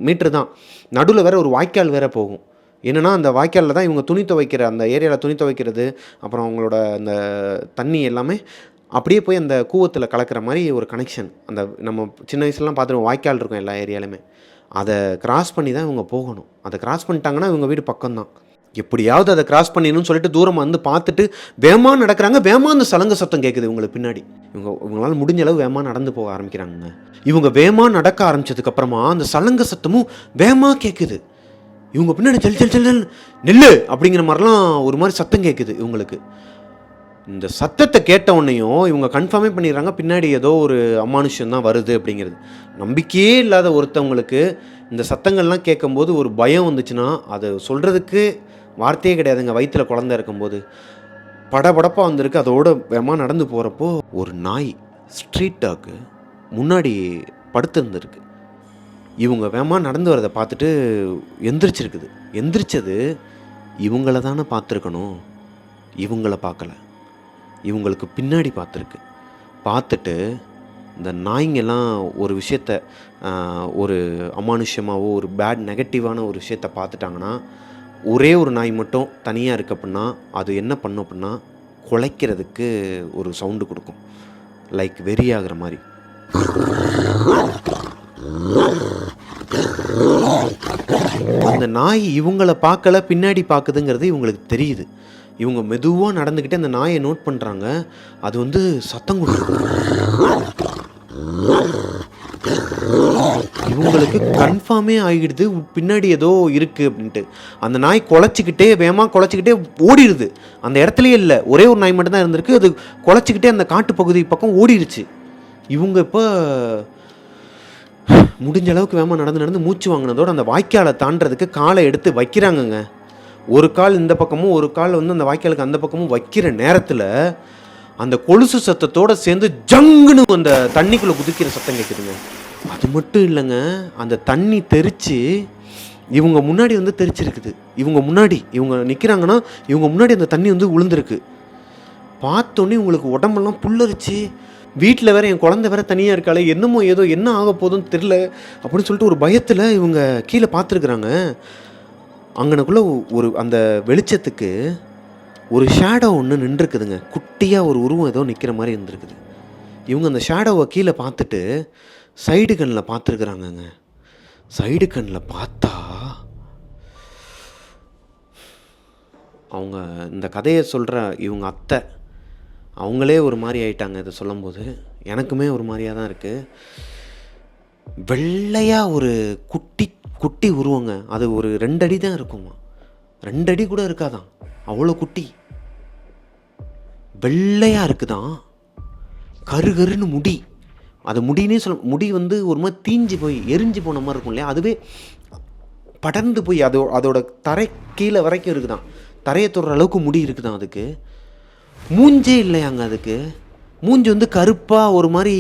மீட்டர் தான், நடுவில் வேறு ஒரு வாய்க்கால் வேறு போகும். என்னென்னா அந்த வாய்க்காலில் தான் இவங்க துணி துவைக்கிற, அந்த ஏரியாவில் துணி துவைக்கிறது, அப்புறம் அவங்களோட அந்த தண்ணி எல்லாமே அப்படியே போய் அந்த கூவத்தில் கலக்கிற மாதிரி ஒரு கனெக்ஷன். அந்த நம்ம சின்ன வயசுலலாம் பார்த்துருவோம், வாய்க்கால் இருக்கும் எல்லா ஏரியாலுமே. அதை கிராஸ் பண்ணி தான் இவங்க போகணும். அதை கிராஸ் பண்ணிட்டாங்கன்னா இவங்க வீடு பக்கம்தான். எப்படியாவது அதை கிராஸ் பண்ணிடணும்னு சொல்லிட்டு தூரமாக வந்து பார்த்துட்டு வேகமாக நடக்கிறாங்க. வேகமாக அந்த சலங்க சத்தம் கேட்குது இவங்களுக்கு பின்னாடி. இவங்களால முடிஞ்ச அளவு வேகமாக நடந்து போக ஆரம்பிக்கிறாங்க. இவங்க வேகமாக நடக்க ஆரம்பித்ததுக்கப்புறமா அந்த சலங்க சத்தமும் வேகமாக கேட்குது. இவங்க பின்னாடி செல் செல் செல் நெல்லு அப்படிங்கிற மாதிரிலாம் ஒரு மாதிரி சத்தம் கேட்குது இவங்களுக்கு. இந்த சத்தத்தை கேட்ட உடனேயும் இவங்க கன்ஃபார்மே பண்ணிடுறாங்க, பின்னாடி ஏதோ ஒரு அமானுஷம் தான் வருது அப்படிங்கிறது. நம்பிக்கையே இல்லாத ஒருத்தவங்களுக்கு இந்த சத்தங்கள்லாம் கேட்கும்போது ஒரு பயம் வந்துச்சுன்னா அது சொல்கிறதுக்கு வார்த்தையே கிடையாதுங்க. வயிற்றில் குழந்தை இருக்கும்போது படபடப்பாக வந்திருக்கு. அதோட வேகமாக நடந்து போகிறப்போ ஒரு நாய் ஸ்ட்ரீட் டாக்கு முன்னாடி படுத்திருந்துருக்கு. இவங்க வேகமாக நடந்து வரதை பார்த்துட்டு எந்திரிச்சிருக்குது. எந்திரிச்சது இவங்கள தானே பார்த்துருக்கணும், இவங்கள பார்க்கல, இவங்களுக்கு பின்னாடி பார்த்துருக்கு. பார்த்துட்டு இந்த நாய்ங்கெல்லாம் ஒரு விஷயத்த ஒரு அமானுஷ்யமாகவோ ஒரு பேட் நெகட்டிவான ஒரு விஷயத்த பார்த்துட்டாங்கன்னா, ஒரே ஒரு நாய் மட்டும் தனியாக இருக்குது அப்படின்னா அது என்ன பண்ணும் அப்படின்னா குலைக்கிறதுக்கு ஒரு சவுண்டு கொடுக்கும், லைக் வெறியாகிற மாதிரி. அந்த நாய் இவங்கள பார்க்கல, பின்னாடி பார்க்குதுங்கிறது இவங்களுக்கு தெரியுது. இவங்க மெதுவாக நடந்துக்கிட்டே அந்த நாயை நோட் பண்ணுறாங்க. அது வந்து சத்தம் கொடுக்குது. இவங்களுக்கு கன்ஃபார்மே ஆகிடுது பின்னாடி ஏதோ இருக்குது அப்படின்ட்டு. அந்த நாய் குலைச்சிக்கிட்டே வேகமாக குலைச்சிக்கிட்டே ஓடிடுது. அந்த இடத்துலையே இல்லை, ஒரே ஒரு நாய் மட்டும்தான் இருந்திருக்கு. அது குலைச்சிக்கிட்டே அந்த காட்டுப்பகுதி பக்கம் ஓடிடுச்சு. இவங்க இப்போ முடிஞ்ச அளவுக்கு வேகமாக நடந்து மூச்சு வாங்கினதோடு அந்த வாய்க்காலை தாண்டறதுக்கு காலை எடுத்து வைக்கிறாங்கங்க. ஒரு கால் இந்த பக்கமும் ஒரு கால் வந்து அந்த வாய்க்காலுக்கு அந்த பக்கமும் வைக்கிற நேரத்தில் அந்த கொலுசு சத்தத்தோடு சேர்ந்து ஜங்குன்னு அந்த தண்ணிக்குள்ளே குதிக்கிற சத்தம் கேட்குதுங்க. அது மட்டும் இல்லைங்க, அந்த தண்ணி தெரித்து இவங்க முன்னாடி வந்து தெரிச்சிருக்குது. இவங்க நிற்கிறாங்கன்னா இவங்க முன்னாடி அந்த தண்ணி வந்து விழுந்திருக்கு. பார்த்தோன்னே இவங்களுக்கு உடம்பெல்லாம் புல்லரிச்சு, வீட்டில் வேறு என் குழந்தை வேறு தனியாக இருக்காளே, என்னமோ ஏதோ என்ன ஆக போதுன்னு தெரில அப்படின்னு சொல்லிட்டு ஒரு பயத்தில் இவங்க கீழே பார்த்துருக்குறாங்க. அங்கனக்குள்ளே ஒரு அந்த வெளிச்சத்துக்கு ஒரு ஷேடோ ஒன்று நின்றுருக்குதுங்க. குட்டியாக ஒரு உருவம் ஏதோ நிற்கிற மாதிரி இருந்திருக்குது. இவங்க அந்த ஷேடோவை கீழே பார்த்துட்டு சைடு கண்ணில் பார்த்துருக்குறாங்கங்க. சைடு கண்ணில் பார்த்தா அவங்க இந்த கதையை சொல்கிற இவங்க அத்தை அவங்களே ஒரு மாதிரி ஆயிட்டாங்க. இதை சொல்லும்போது எனக்குமே ஒரு மாதிரியாக தான் இருக்குது. வெள்ளையாக ஒரு குட்டி உருவங்க. அது ஒரு 2 அடி தான் இருக்குமா, 2 அடி கூட இருக்காதான், அவ்வளோ குட்டி வெள்ளையாக இருக்குதான். கருகருன்னு முடி. அது முடினே முடி வந்து ஒரு மாதிரி தீஞ்சு போய் எரிஞ்சு போன மாதிரி இருக்கும் இல்லையா, அதுவே படர்ந்து போய் அதோட தரை கீழே வரைக்கும் இருக்குதான். தரையை தொடுற அளவுக்கு முடி இருக்குதான். அதுக்கு மூஞ்சே இல்லையாங்க. அதுக்கு மூஞ்சி வந்து கருப்பாக ஒரு மாதிரி,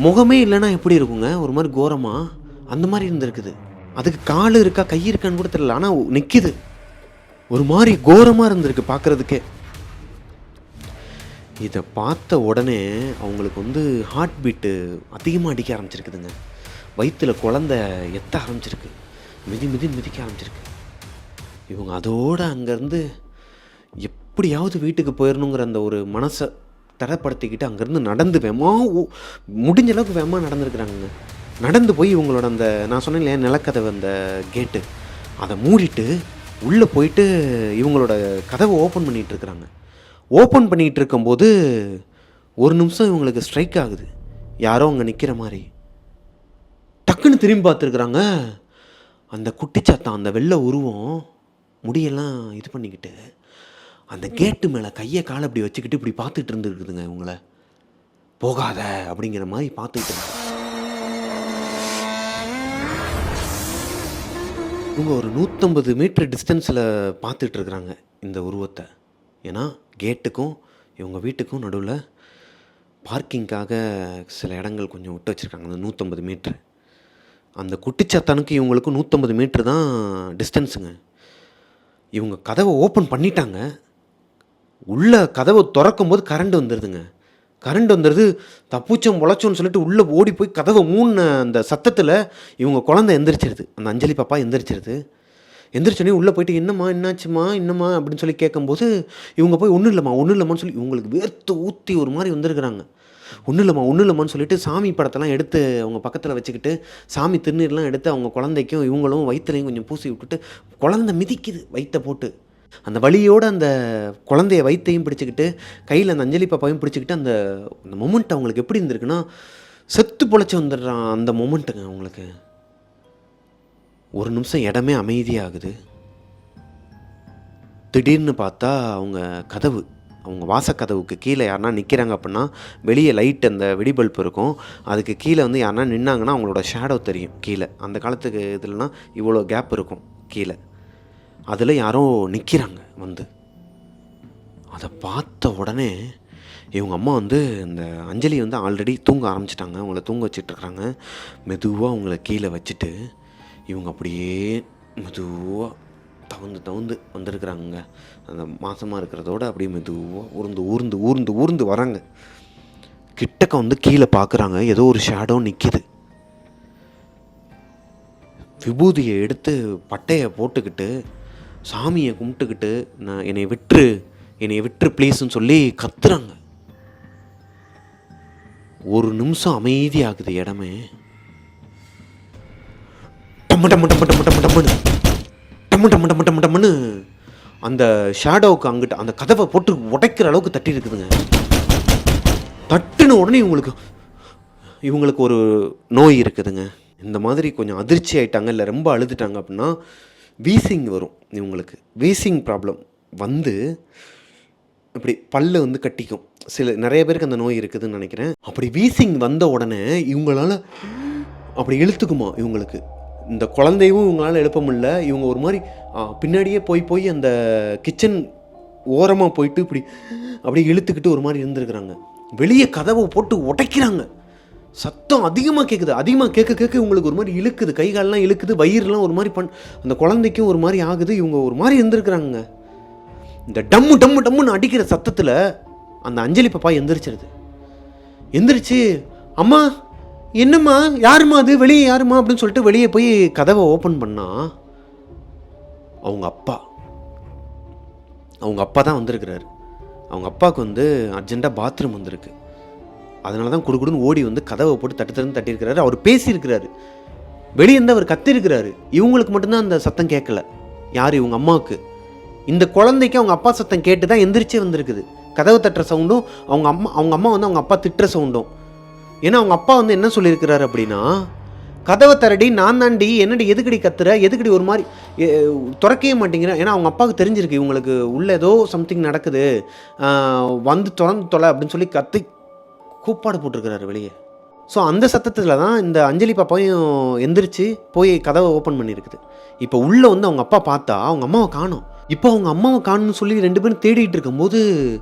முகமே இல்லைன்னா எப்படி இருக்குங்க, ஒரு மாதிரி கோரமாக அந்த மாதிரி இருந்திருக்குது. அதுக்கு கால் இருக்கா கை இருக்கான்னு கூட தெரியல, ஆனால் நிற்கிது. ஒரு மாதிரி கோரமாக இருந்திருக்கு பார்க்குறதுக்கே. இதை பார்த்த உடனே அவங்களுக்கு வந்து ஹார்ட் பீட்டு அதிகமாக அடிக்க ஆரம்பிச்சிருக்குதுங்க. வயிற்றில் குழந்தை எத்த ஆரம்பிச்சிருக்கு, மிதிக்க ஆரம்பிச்சிருக்கு. இவங்க அதோடு அங்கேருந்து எப்படியாவது வீட்டுக்கு போயிடணுங்கிற அந்த ஒரு மனசை தடைப்படுத்திக்கிட்டு அங்கேருந்து நடந்து முடிஞ்ச அளவுக்கு வேகமாக நடந்துருக்குறாங்க. நடந்து போய் இவங்களோட அந்த நான் சொன்னேன் இல்லையா நிலக்கதவை, அந்த கேட்டு அதை மூடிட்டு உள்ளே போயிட்டு இவங்களோட கதவை ஓப்பன் பண்ணிகிட்ருக்குறாங்க. ஓப்பன் பண்ணிகிட்டு இருக்கும்போது ஒரு நிமிஷம் இவங்களுக்கு ஸ்ட்ரைக் ஆகுது, யாரோ அங்கே நிற்கிற மாதிரி. டக்குன்னு திரும்பி பார்த்துருக்குறாங்க. அந்த குட்டிச்சாத்தான், அந்த வெள்ளை உருவம் முடியெல்லாம் இது பண்ணிக்கிட்டு அந்த கேட்டு மேலே கையை காலை அப்படி வச்சுக்கிட்டு இப்படி பார்த்துட்டு இருந்துருக்குதுங்க. இவங்கள போகாத அப்படிங்கிற மாதிரி பார்த்துக்கிட்டு இருந்தாங்க. இவங்க ஒரு 150 மீட்டர் டிஸ்டன்ஸில் பார்த்துட்ருக்குறாங்க இந்த உருவத்தை. ஏன்னா கேட்டுக்கும் இவங்க வீட்டுக்கும் நடுவில் பார்க்கிங்காக சில இடங்கள் கொஞ்சம் விட்டு வச்சுருக்காங்க. அந்த 150 மீட்ரு, அந்த குட்டிச்சாத்தானுக்கு இவங்களுக்கும் 150 மீட்ரு தான் டிஸ்டன்ஸுங்க. இவங்க கதவை ஓப்பன் பண்ணிட்டாங்க. உள்ளே கதவை திறக்கும் போது கரண்ட் வந்துடுதுங்க. கரண்ட் வந்துடுது. தப்புச்சம் பொழைச்சோன்னு சொல்லிட்டு உள்ளே ஓடி போய் கதவை மூணு அந்த சத்தத்தில் இவங்க குழந்தை எந்திரிச்சிருது. அந்த அஞ்சலி பாப்பா எந்திரிச்சிருது. எந்திரிச்சோடனே உள்ளே போயிட்டு என்னம்மா என்னம்மா அப்படின்னு சொல்லி கேட்கும்போது இவங்க போய் ஒன்றும் இல்லைம்மான்னு சொல்லி இவங்களுக்கு வேர்த்து ஊற்றி ஒரு மாதிரி வந்திருக்கிறாங்க. ஒன்றும் இல்லைம்மான்னு சொல்லிட்டு சாமி படத்தெல்லாம் எடுத்து அவங்க பக்கத்தில் வச்சுக்கிட்டு சாமி திருநீர்லாம் எடுத்து அவங்க குழந்தைக்கும் இவங்களும் வயிற்றுலையும் கொஞ்சம் பூசி விட்டுட்டு குழந்தை மிதிக்குது வயிற்றை போட்டு. அந்த வலியோடு அந்த குழந்தைய வயிற்றையும் பிடிச்சிக்கிட்டு கையில் அந்த அஞ்சலி பாப்பாவையும் பிடிச்சிக்கிட்டு அந்த மொமெண்ட் அவங்களுக்கு எப்படி இருந்திருக்குன்னா செத்து பொழைச்சி வந்துடுறான் அந்த மொமெண்ட்டுங்க. அவங்களுக்கு ஒரு நிமிஷம் இடமே அமைதியாகுது. திடீர்னு பார்த்தா அவங்க வாசக்கதவுக்கு கீழே யாருனா நிற்கிறாங்க அப்படின்னா வெளியே லைட் அந்த வெடிபல்ப் இருக்கும், அதுக்கு கீழே வந்து யாருனா நின்னாங்கன்னா அவங்களோட ஷேடோ தெரியும் கீழே. அந்த காலத்துக்கு இதுலனா இவ்வளோ கேப் இருக்கும் கீழே. அதில் யாரோ நிற்கிறாங்க வந்து. அதை பார்த்த உடனே இவங்க அம்மா வந்து இந்த அஞ்சலி வந்து ஆல்ரெடி தூங்க ஆரம்பிச்சிட்டாங்க. அவங்கள தூங்க வச்சிட்ருக்குறாங்க. மெதுவாக அவங்கள கீழே வச்சுட்டு இவங்க அப்படியே மெதுவாக தவந்து தவந்து வந்திருக்கிறாங்க. அந்த மாசமாக இருக்கிறதோட அப்படியே மெதுவாக ஊர்ந்து ஊர்ந்து ஊர்ந்து ஊர்ந்து வராங்க. கிட்டக்க வந்து கீழே பார்க்குறாங்க, ஏதோ ஒரு ஷேடோ நிற்கிது. விபூதியை எடுத்து பட்டையை போட்டுக்கிட்டு சாமியை கும்பிட்டுக்கிட்டு என்னை விட்டுரு ப்ளீஸ்ன்னு சொல்லி கத்துறாங்க. ஒரு நிமிஷம் அமைதியாகுது இடமே. டம்மு டம்மு டம்மு டம்மு டம்மு டம்முன்னு டம்மு டம்மு டம்மு டம்மு டம்முன்னு அந்த ஷேடோவுக்கு அங்கிட்ட அந்த கதவை போட்டு உடைக்கிற அளவுக்கு தட்டி இருக்குதுங்க. தட்டுன உடனே இவங்களுக்கு ஒரு நோய் இருக்குதுங்க. இந்த மாதிரி கொஞ்சம் அதிர்ச்சி ஆகிட்டாங்க, இல்லை ரொம்ப அழுதுட்டாங்க அப்படின்னா வீசிங் வரும். இவங்களுக்கு வீசிங் ப்ராப்ளம் வந்து இப்படி பல்ல வந்து கட்டிக்கும். நிறைய பேருக்கு அந்த நோய் இருக்குதுன்னு நினைக்கிறேன். அப்படி வீசிங் வந்த உடனே இவங்களால அப்படி இழுத்துக்குமா. இவங்களுக்கு இந்த குழந்தையும் இவங்களால எழுப்ப முடியல. இவங்க ஒரு மாதிரி பின்னாடியே போய் அந்த கிச்சன் ஓரமாக போயிட்டு இப்படி அப்படியே இழுத்துக்கிட்டு ஒரு மாதிரி இருந்திருக்கிறாங்க. வெளியே கதவை போட்டு உடைக்கிறாங்க. சத்தம் அதிகமாக கேட்குது. அதிகமாக கேட்க இவங்களுக்கு ஒரு மாதிரி இழுக்குது, கை காலெலாம் இழுக்குது, வயிறுலாம் ஒரு மாதிரி அந்த குழந்தைக்கும் ஒரு மாதிரி ஆகுது. இவங்க ஒரு மாதிரி இருந்திருக்கிறாங்க. இந்த டம்மு டம்மு டம்முன்னு அடிக்கிற சத்தத்தில் அந்த அஞ்சலி பாப்பா எந்திரிச்சு அம்மா என்னம்மா யாருமா அது, வெளியே யாருமா அப்படின்னு சொல்லிட்டு வெளியே போய் கதவை ஓப்பன் பண்ணா அவங்க அப்பா தான் வந்திருக்கிறாரு. அவங்க அப்பாவுக்கு வந்து அர்ஜென்ட்டாக பாத்ரூம் வந்திருக்கு. அதனால தான் குடுக்குடுன்னு ஓடி வந்து கதவை போட்டு தட்டியிருக்கிறாரு. அவர் பேசியிருக்கிறாரு, வெளியே இருந்து அவர் கத்திருக்கிறாரு. இவங்களுக்கு மட்டும்தான் அந்த சத்தம் கேட்கல. யார்? இவங்க அம்மாவுக்கு. இந்த குழந்தைக்கு அவங்க அப்பா சத்தம் கேட்டு தான் எந்திரிச்சே வந்திருக்குது. கதவு தட்டுற சவுண்டும் அவங்க அம்மா வந்து அவங்க அப்பா திட்டுற சவுண்டும். ஏன்னா அவங்க அப்பா வந்து என்ன சொல்லியிருக்கிறாரு அப்படின்னா, கதவை தரடி, நான் தாண்டி, என்னடி எதுக்கடி கத்துற, எதுக்கடி ஒரு மாதிரி திறக்கவே மாட்டேங்கிறேன். ஏன்னா அவங்க அப்பாவுக்கு தெரிஞ்சிருக்கு இவங்களுக்கு உள்ள ஏதோ சம்திங் நடக்குது, வந்து திறந்து தொலை அப்படின்னு சொல்லி கூப்பாடு போட்டிருக்கிறாரு வெளியே. ஸோ அந்த சத்தத்தில் தான் இந்த அஞ்சலி பாப்பாவையும் எந்திரிச்சு போய் கதவை ஓப்பன் பண்ணியிருக்குது. இப்போ உள்ளே வந்து அவங்க அப்பா பார்த்தா அவங்க அம்மாவை காணோம். இப்போ அவங்க அம்மாவை காணும்னு சொல்லி 2 பேரும் தேடிட்டு இருக்கும்போது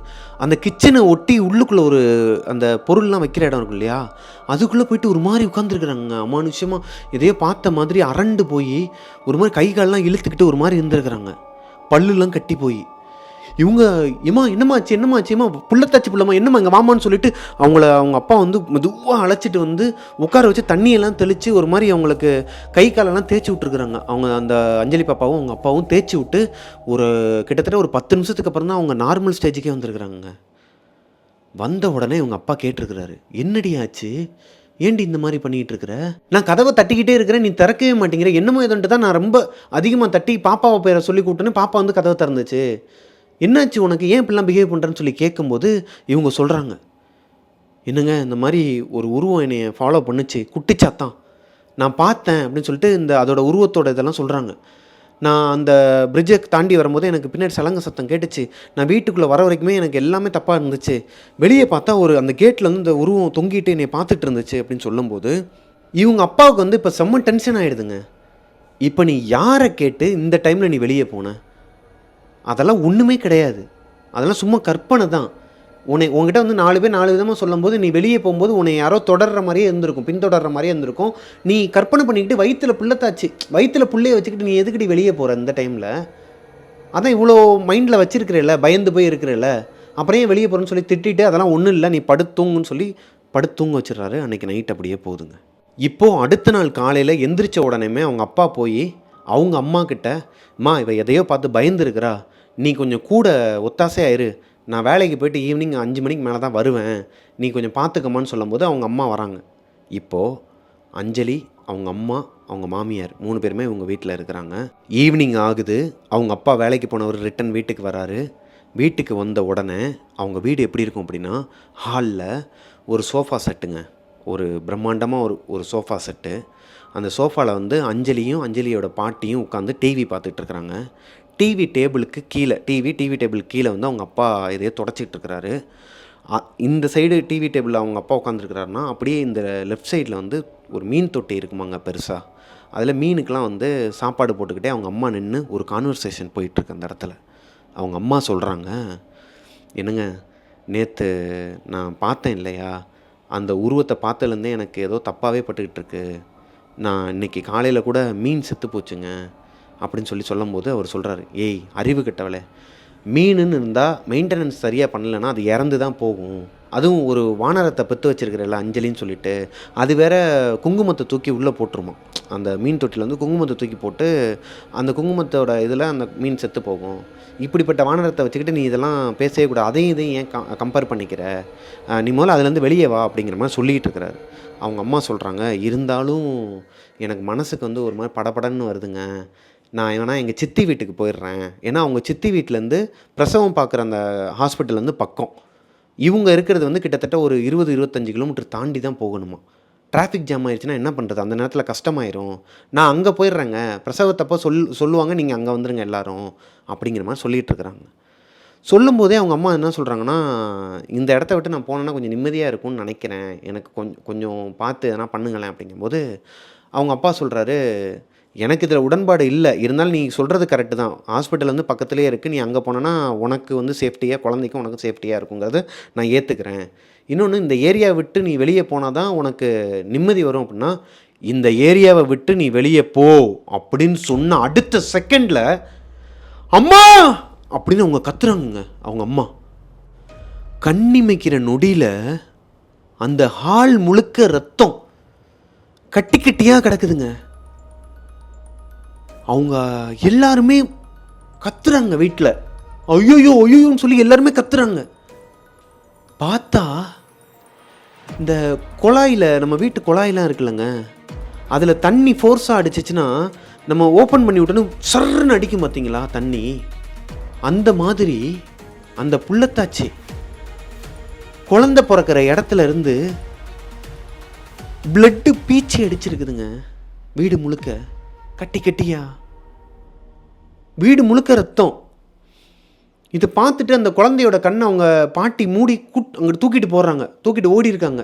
அந்த கிச்சனை ஒட்டி உள்ளுக்குள்ளே ஒரு அந்த பொருள்லாம் வைக்கிற இடம் இருக்கும் இல்லையா, அதுக்குள்ளே போயிட்டு ஒரு மாதிரி உட்காந்துருக்குறாங்க. அமானுஷ்யமாக எதையோ பார்த்த மாதிரி அரண்டு போய் ஒரு மாதிரி கை காலெலாம் இழுத்துக்கிட்டு ஒரு மாதிரி இருந்துருக்குறாங்க. பல்லுலாம் கட்டி போய் இவங்க என்னம்மாச்சு புள்ளத்தாச்சு புள்ளம்மா என்னம்மா இங்கே வாமான்னு சொல்லிட்டு அவங்க அப்பா வந்து மெதுவாக அழைச்சிட்டு வந்து உட்கார வச்சு தண்ணியெல்லாம் தெளித்து ஒரு மாதிரி அவங்களுக்கு கை காலெல்லாம் தேய்ச்சி விட்டுருக்குறாங்க. அவங்க அந்த அஞ்சலி பாப்பாவும் அவங்க அப்பாவும் தேய்ச்சி விட்டு ஒரு கிட்டத்தட்ட ஒரு 10 நிமிஷத்துக்கு அப்புறம் தான் அவங்க நார்மல் ஸ்டேஜுக்கே வந்துருக்குறாங்க. வந்த உடனே இவங்க அப்பா கேட்டிருக்கிறாரு, என்னடி ஆச்சு, ஏண்டி இந்த மாதிரி பண்ணிகிட்டு இருக்கிற, நான் கதவை தட்டிக்கிட்டே இருக்கிறேன், நீ திறக்கவே மாட்டேங்கிற, என்னமோ எதுன்ட்டு தான் நான் ரொம்ப அதிகமாக தட்டி பாப்பாவை பேரை சொல்லி கூப்பிட்டேன்னு பாப்பா வந்து கதவை திறந்துச்சு, என்னாச்சு உனக்கு, ஏன் இப்படிலாம் பிஹேவ் பண்ணுறேன்னு சொல்லி கேட்கும்போது இவங்க சொல்கிறாங்க, என்னங்க இந்த மாதிரி ஒரு உருவம் என்னை ஃபாலோ பண்ணுச்சு, குட்டிச்சாத்தான் நான் பார்த்தேன் அப்படின்னு சொல்லிட்டு அதோட உருவத்தோட இதெல்லாம் சொல்கிறாங்க. நான் அந்த பிரிட்ஜை தாண்டி வரும்போது எனக்கு பின்னாடி சலங்க சத்தம் கேட்டுச்சு, நான் வீட்டுக்குள்ளே வர வரைக்குமே எனக்கு எல்லாமே தப்பாக இருந்துச்சு, வெளியே பார்த்தா அந்த கேட்டில் வந்து இந்த உருவம் தொங்கிட்டு என்னை பார்த்துட்டு இருந்துச்சு அப்படின்னு சொல்லும்போது இவங்க அப்பாவுக்கு வந்து இப்போ செம்ம டென்ஷன் ஆகிடுதுங்க. இப்போ நீ யாரை கேட்டு இந்த டைமில் நீ வெளியே போன, அதெல்லாம் ஒன்றுமே கிடையாது, அதெல்லாம் சும்மா கற்பனை தான். உங்ககிட்ட வந்து 4 பேர் 4 விதமாக சொல்லும்போது நீ வெளியே போகும்போது உன்னை யாரோ தொடர்ற மாதிரியே இருந்திருக்கும், பின்தொடர்ற மாதிரியே இருந்திருக்கும். நீ கற்பனை பண்ணிக்கிட்டு வயிற்றுல புள்ளையை வச்சுக்கிட்டு நீ எதுக்கிட்டு வெளியே போகிற இந்த டைமில், அதான் இவ்வளோ மைண்டில் வச்சுருக்கிறேல்ல, பயந்து போய் இருக்கிறேல்ல, அப்புறம் ஏன் வெளியே போகிறேன்னு சொல்லி திட்டிட்டு அதெல்லாம் ஒன்றும் இல்லை நீ படுத்தூங்குன்னு சொல்லி படுத்தூங்க வச்சிடறாரு. அன்றைக்கி நைட் அப்படியே போகுதுங்க. இப்போது அடுத்த நாள் காலையில் எந்திரிச்ச உடனேமே அவங்க அப்பா போய் அவங்க அம்மா கிட்ட, அம்மா இவ எதையோ பார்த்து பயந்துருக்கிறா, நீ கொஞ்சம் கூட ஒத்தாசையாயிரு, நான் வேலைக்கு போய்ட்டு ஈவினிங் 5 மணிக்கு மேலே தான் வருவேன், நீ கொஞ்சம் பார்த்துக்கம்மான்னு சொல்லும்போது அவங்க அம்மா வராங்க. இப்போது அஞ்சலி, அவங்க அம்மா, அவங்க மாமியார் 3 பேருமே இவங்க வீட்டில் இருக்கிறாங்க. ஈவினிங் ஆகுது, அவங்க அப்பா வேலைக்கு போனவர் ரிட்டன் வீட்டுக்கு வராரு. வீட்டுக்கு வந்த உடனே அவங்க வீடு எப்படி இருக்கும் அப்படின்னா, ஹாலில் ஒரு சோஃபா செட்டுங்க, ஒரு பிரம்மாண்டமாக ஒரு சோஃபா செட்டு. அந்த சோஃபாவில் வந்து அஞ்சலியோட பாட்டியும் உட்காந்து டிவி பார்த்துட்ருக்குறாங்க. டிவி டேபிளுக்கு கீழே வந்து அவங்க அப்பா இதையே தொடச்சிட்டு இருக்கிறாரு. இந்த சைடு டிவி டேபிளில் அவங்க அப்பா உட்காந்துருக்கிறாருன்னா, அப்படியே இந்த லெஃப்ட் சைடில் வந்து ஒரு மீன் தொட்டி இருக்குமாங்க பெருசாக, அதில் மீனுக்கெலாம் வந்து சாப்பாடு போட்டுக்கிட்டே அவங்க அம்மா நின்று ஒரு கான்வர்சேஷன் போயிட்டுருக்கு. அந்த இடத்துல அவங்க அம்மா சொல்கிறாங்க, என்னங்க நேற்று நான் பார்த்தேன் இல்லையா, அந்த உருவத்தை பார்த்ததுலேருந்தே எனக்கு ஏதோ தப்பாகவே பட்டுக்கிட்டு இருக்கு. நான் இன்னைக்கு காலையில் கூட மீன் செத்து போச்சுங்க அப்படின்னு சொல்லும்போது அவர் சொல்கிறாரு, ஏய் அறிவு கெட்டவளே, மீனுன்னு இருந்தால் மெயின்டெனன்ஸ் சரியாக பண்ணலைன்னா அது இறந்து தான் போகும். அதுவும் ஒரு வானரத்தை பெற்று வச்சிருக்கிறல்ல அஞ்சலின்னு சொல்லிட்டு, அது வேற குங்குமத்தை தூக்கி உள்ளே போட்டுருமா. அந்த மீன் தொட்டியில் வந்து குங்குமத்தை தூக்கி போட்டு அந்த குங்குமத்தோட இதில் அந்த மீன் செத்து போகும். இப்படிப்பட்ட வானரத்தை வச்சுக்கிட்டு நீ இதெல்லாம் பேசவே கூடாது, அதையும் இதையும் ஏன் கம்பேர் பண்ணிக்கிற, நீ முதல்ல அதுலேருந்து வெளியே வா அப்படிங்கிற மாதிரி சொல்லிகிட்டு இருக்கிறாரு. அவங்க அம்மா சொல்கிறாங்க, இருந்தாலும் எனக்கு மனசுக்கு வந்து ஒரு மாதிரி படபடன்னு வருதுங்க. நான் வேணா எங்கள் சித்தி வீட்டுக்கு போயிடுறேன். ஏன்னா அவங்க சித்தி வீட்டிலேருந்து பிரசவம் பார்க்குற அந்த ஹாஸ்பிட்டல் வந்து பக்கம். இவங்க இருக்கிறது வந்து கிட்டத்தட்ட ஒரு 20-25 கிலோமீட்டர் தாண்டி தான் போகணுமா. டிராஃபிக் ஜாம் ஆயிடுச்சுன்னா என்ன பண்ணுறது, அந்த நேரத்தில் கஷ்டமாயிரும். நான் அங்கே போயிடுறேங்க, பிரசவத்தப்போ சொல்லுவாங்க, நீங்கள் அங்கே வந்துடுங்க எல்லாரும் அப்படிங்கிற மாதிரி சொல்லிகிட்டு இருக்கிறாங்க. சொல்லும்போதே அவங்க அம்மா என்ன சொல்கிறாங்கன்னா, இந்த இடத்த விட்டு நான் போனேன்னா கொஞ்சம் நிம்மதியாக இருக்கும்னு நினைக்கிறேன், எனக்கு கொஞ்சம் பார்த்து எதனா பண்ணுங்களேன் அப்படிங்கும்போது அவங்க அப்பா சொல்கிறாரு, எனக்கு இதில் உடன்பாடு இல்லை, இருந்தாலும் நீ சொல்கிறது கரெக்டு தான், ஹாஸ்பிட்டல் வந்து பக்கத்துலேயே இருக்குது, நீ அங்கே போனேன்னா உனக்கு வந்து சேஃப்டியாக, குழந்தைக்கும் உனக்கு சேஃப்டியாக இருக்குங்கிறது நான் ஏற்றுக்கிறேன். இன்னொன்று, இந்த ஏரியாவை விட்டு நீ வெளியே போனால் தான் உனக்கு நிம்மதி வரும் அப்படின்னா, இந்த ஏரியாவை விட்டு நீ வெளியே போ அப்படின்னு சொன்ன அடுத்த செகண்டில் அம்மா அப்படின்னு அவங்க கத்துறாங்க. அவங்க அம்மா கண்ணிமைக்கிற நொடியில் அந்த ஹால் முழுக்க ரத்தம் கட்டி கட்டியாக கிடக்குதுங்க. அவங்க எல்லாருமே கத்துறாங்க வீட்டில், ஐயோயோ ஐயோன்னு சொல்லி எல்லாருமே கத்துறாங்க. பார்த்தா இந்த குழாயில், நம்ம வீட்டு குழாயெலாம் இருக்குல்லங்க, அதில் தண்ணி ஃபோர்ஸாக அடிச்சிச்சுன்னா நம்ம ஓப்பன் பண்ணி விட்டோன்னு சர்ன்னு அடிக்கும் பார்த்தீங்களா தண்ணி, அந்த மாதிரி அந்த புள்ளத்தாச்சி குழந்தை பிறக்கிற இடத்துல இருந்து பிளட்டு பீச்சி அடிச்சிருக்குதுங்க. வீடு முழுக்க கட்டி கட்டியா, வீடு முழுக்க ரத்தம். இதை பார்த்துட்டு அந்த குழந்தையோட கண்ணை அவங்க பாட்டி மூடி அங்கிட்டு தூக்கிட்டு போடுறாங்க, தூக்கிட்டு ஓடி இருக்காங்க.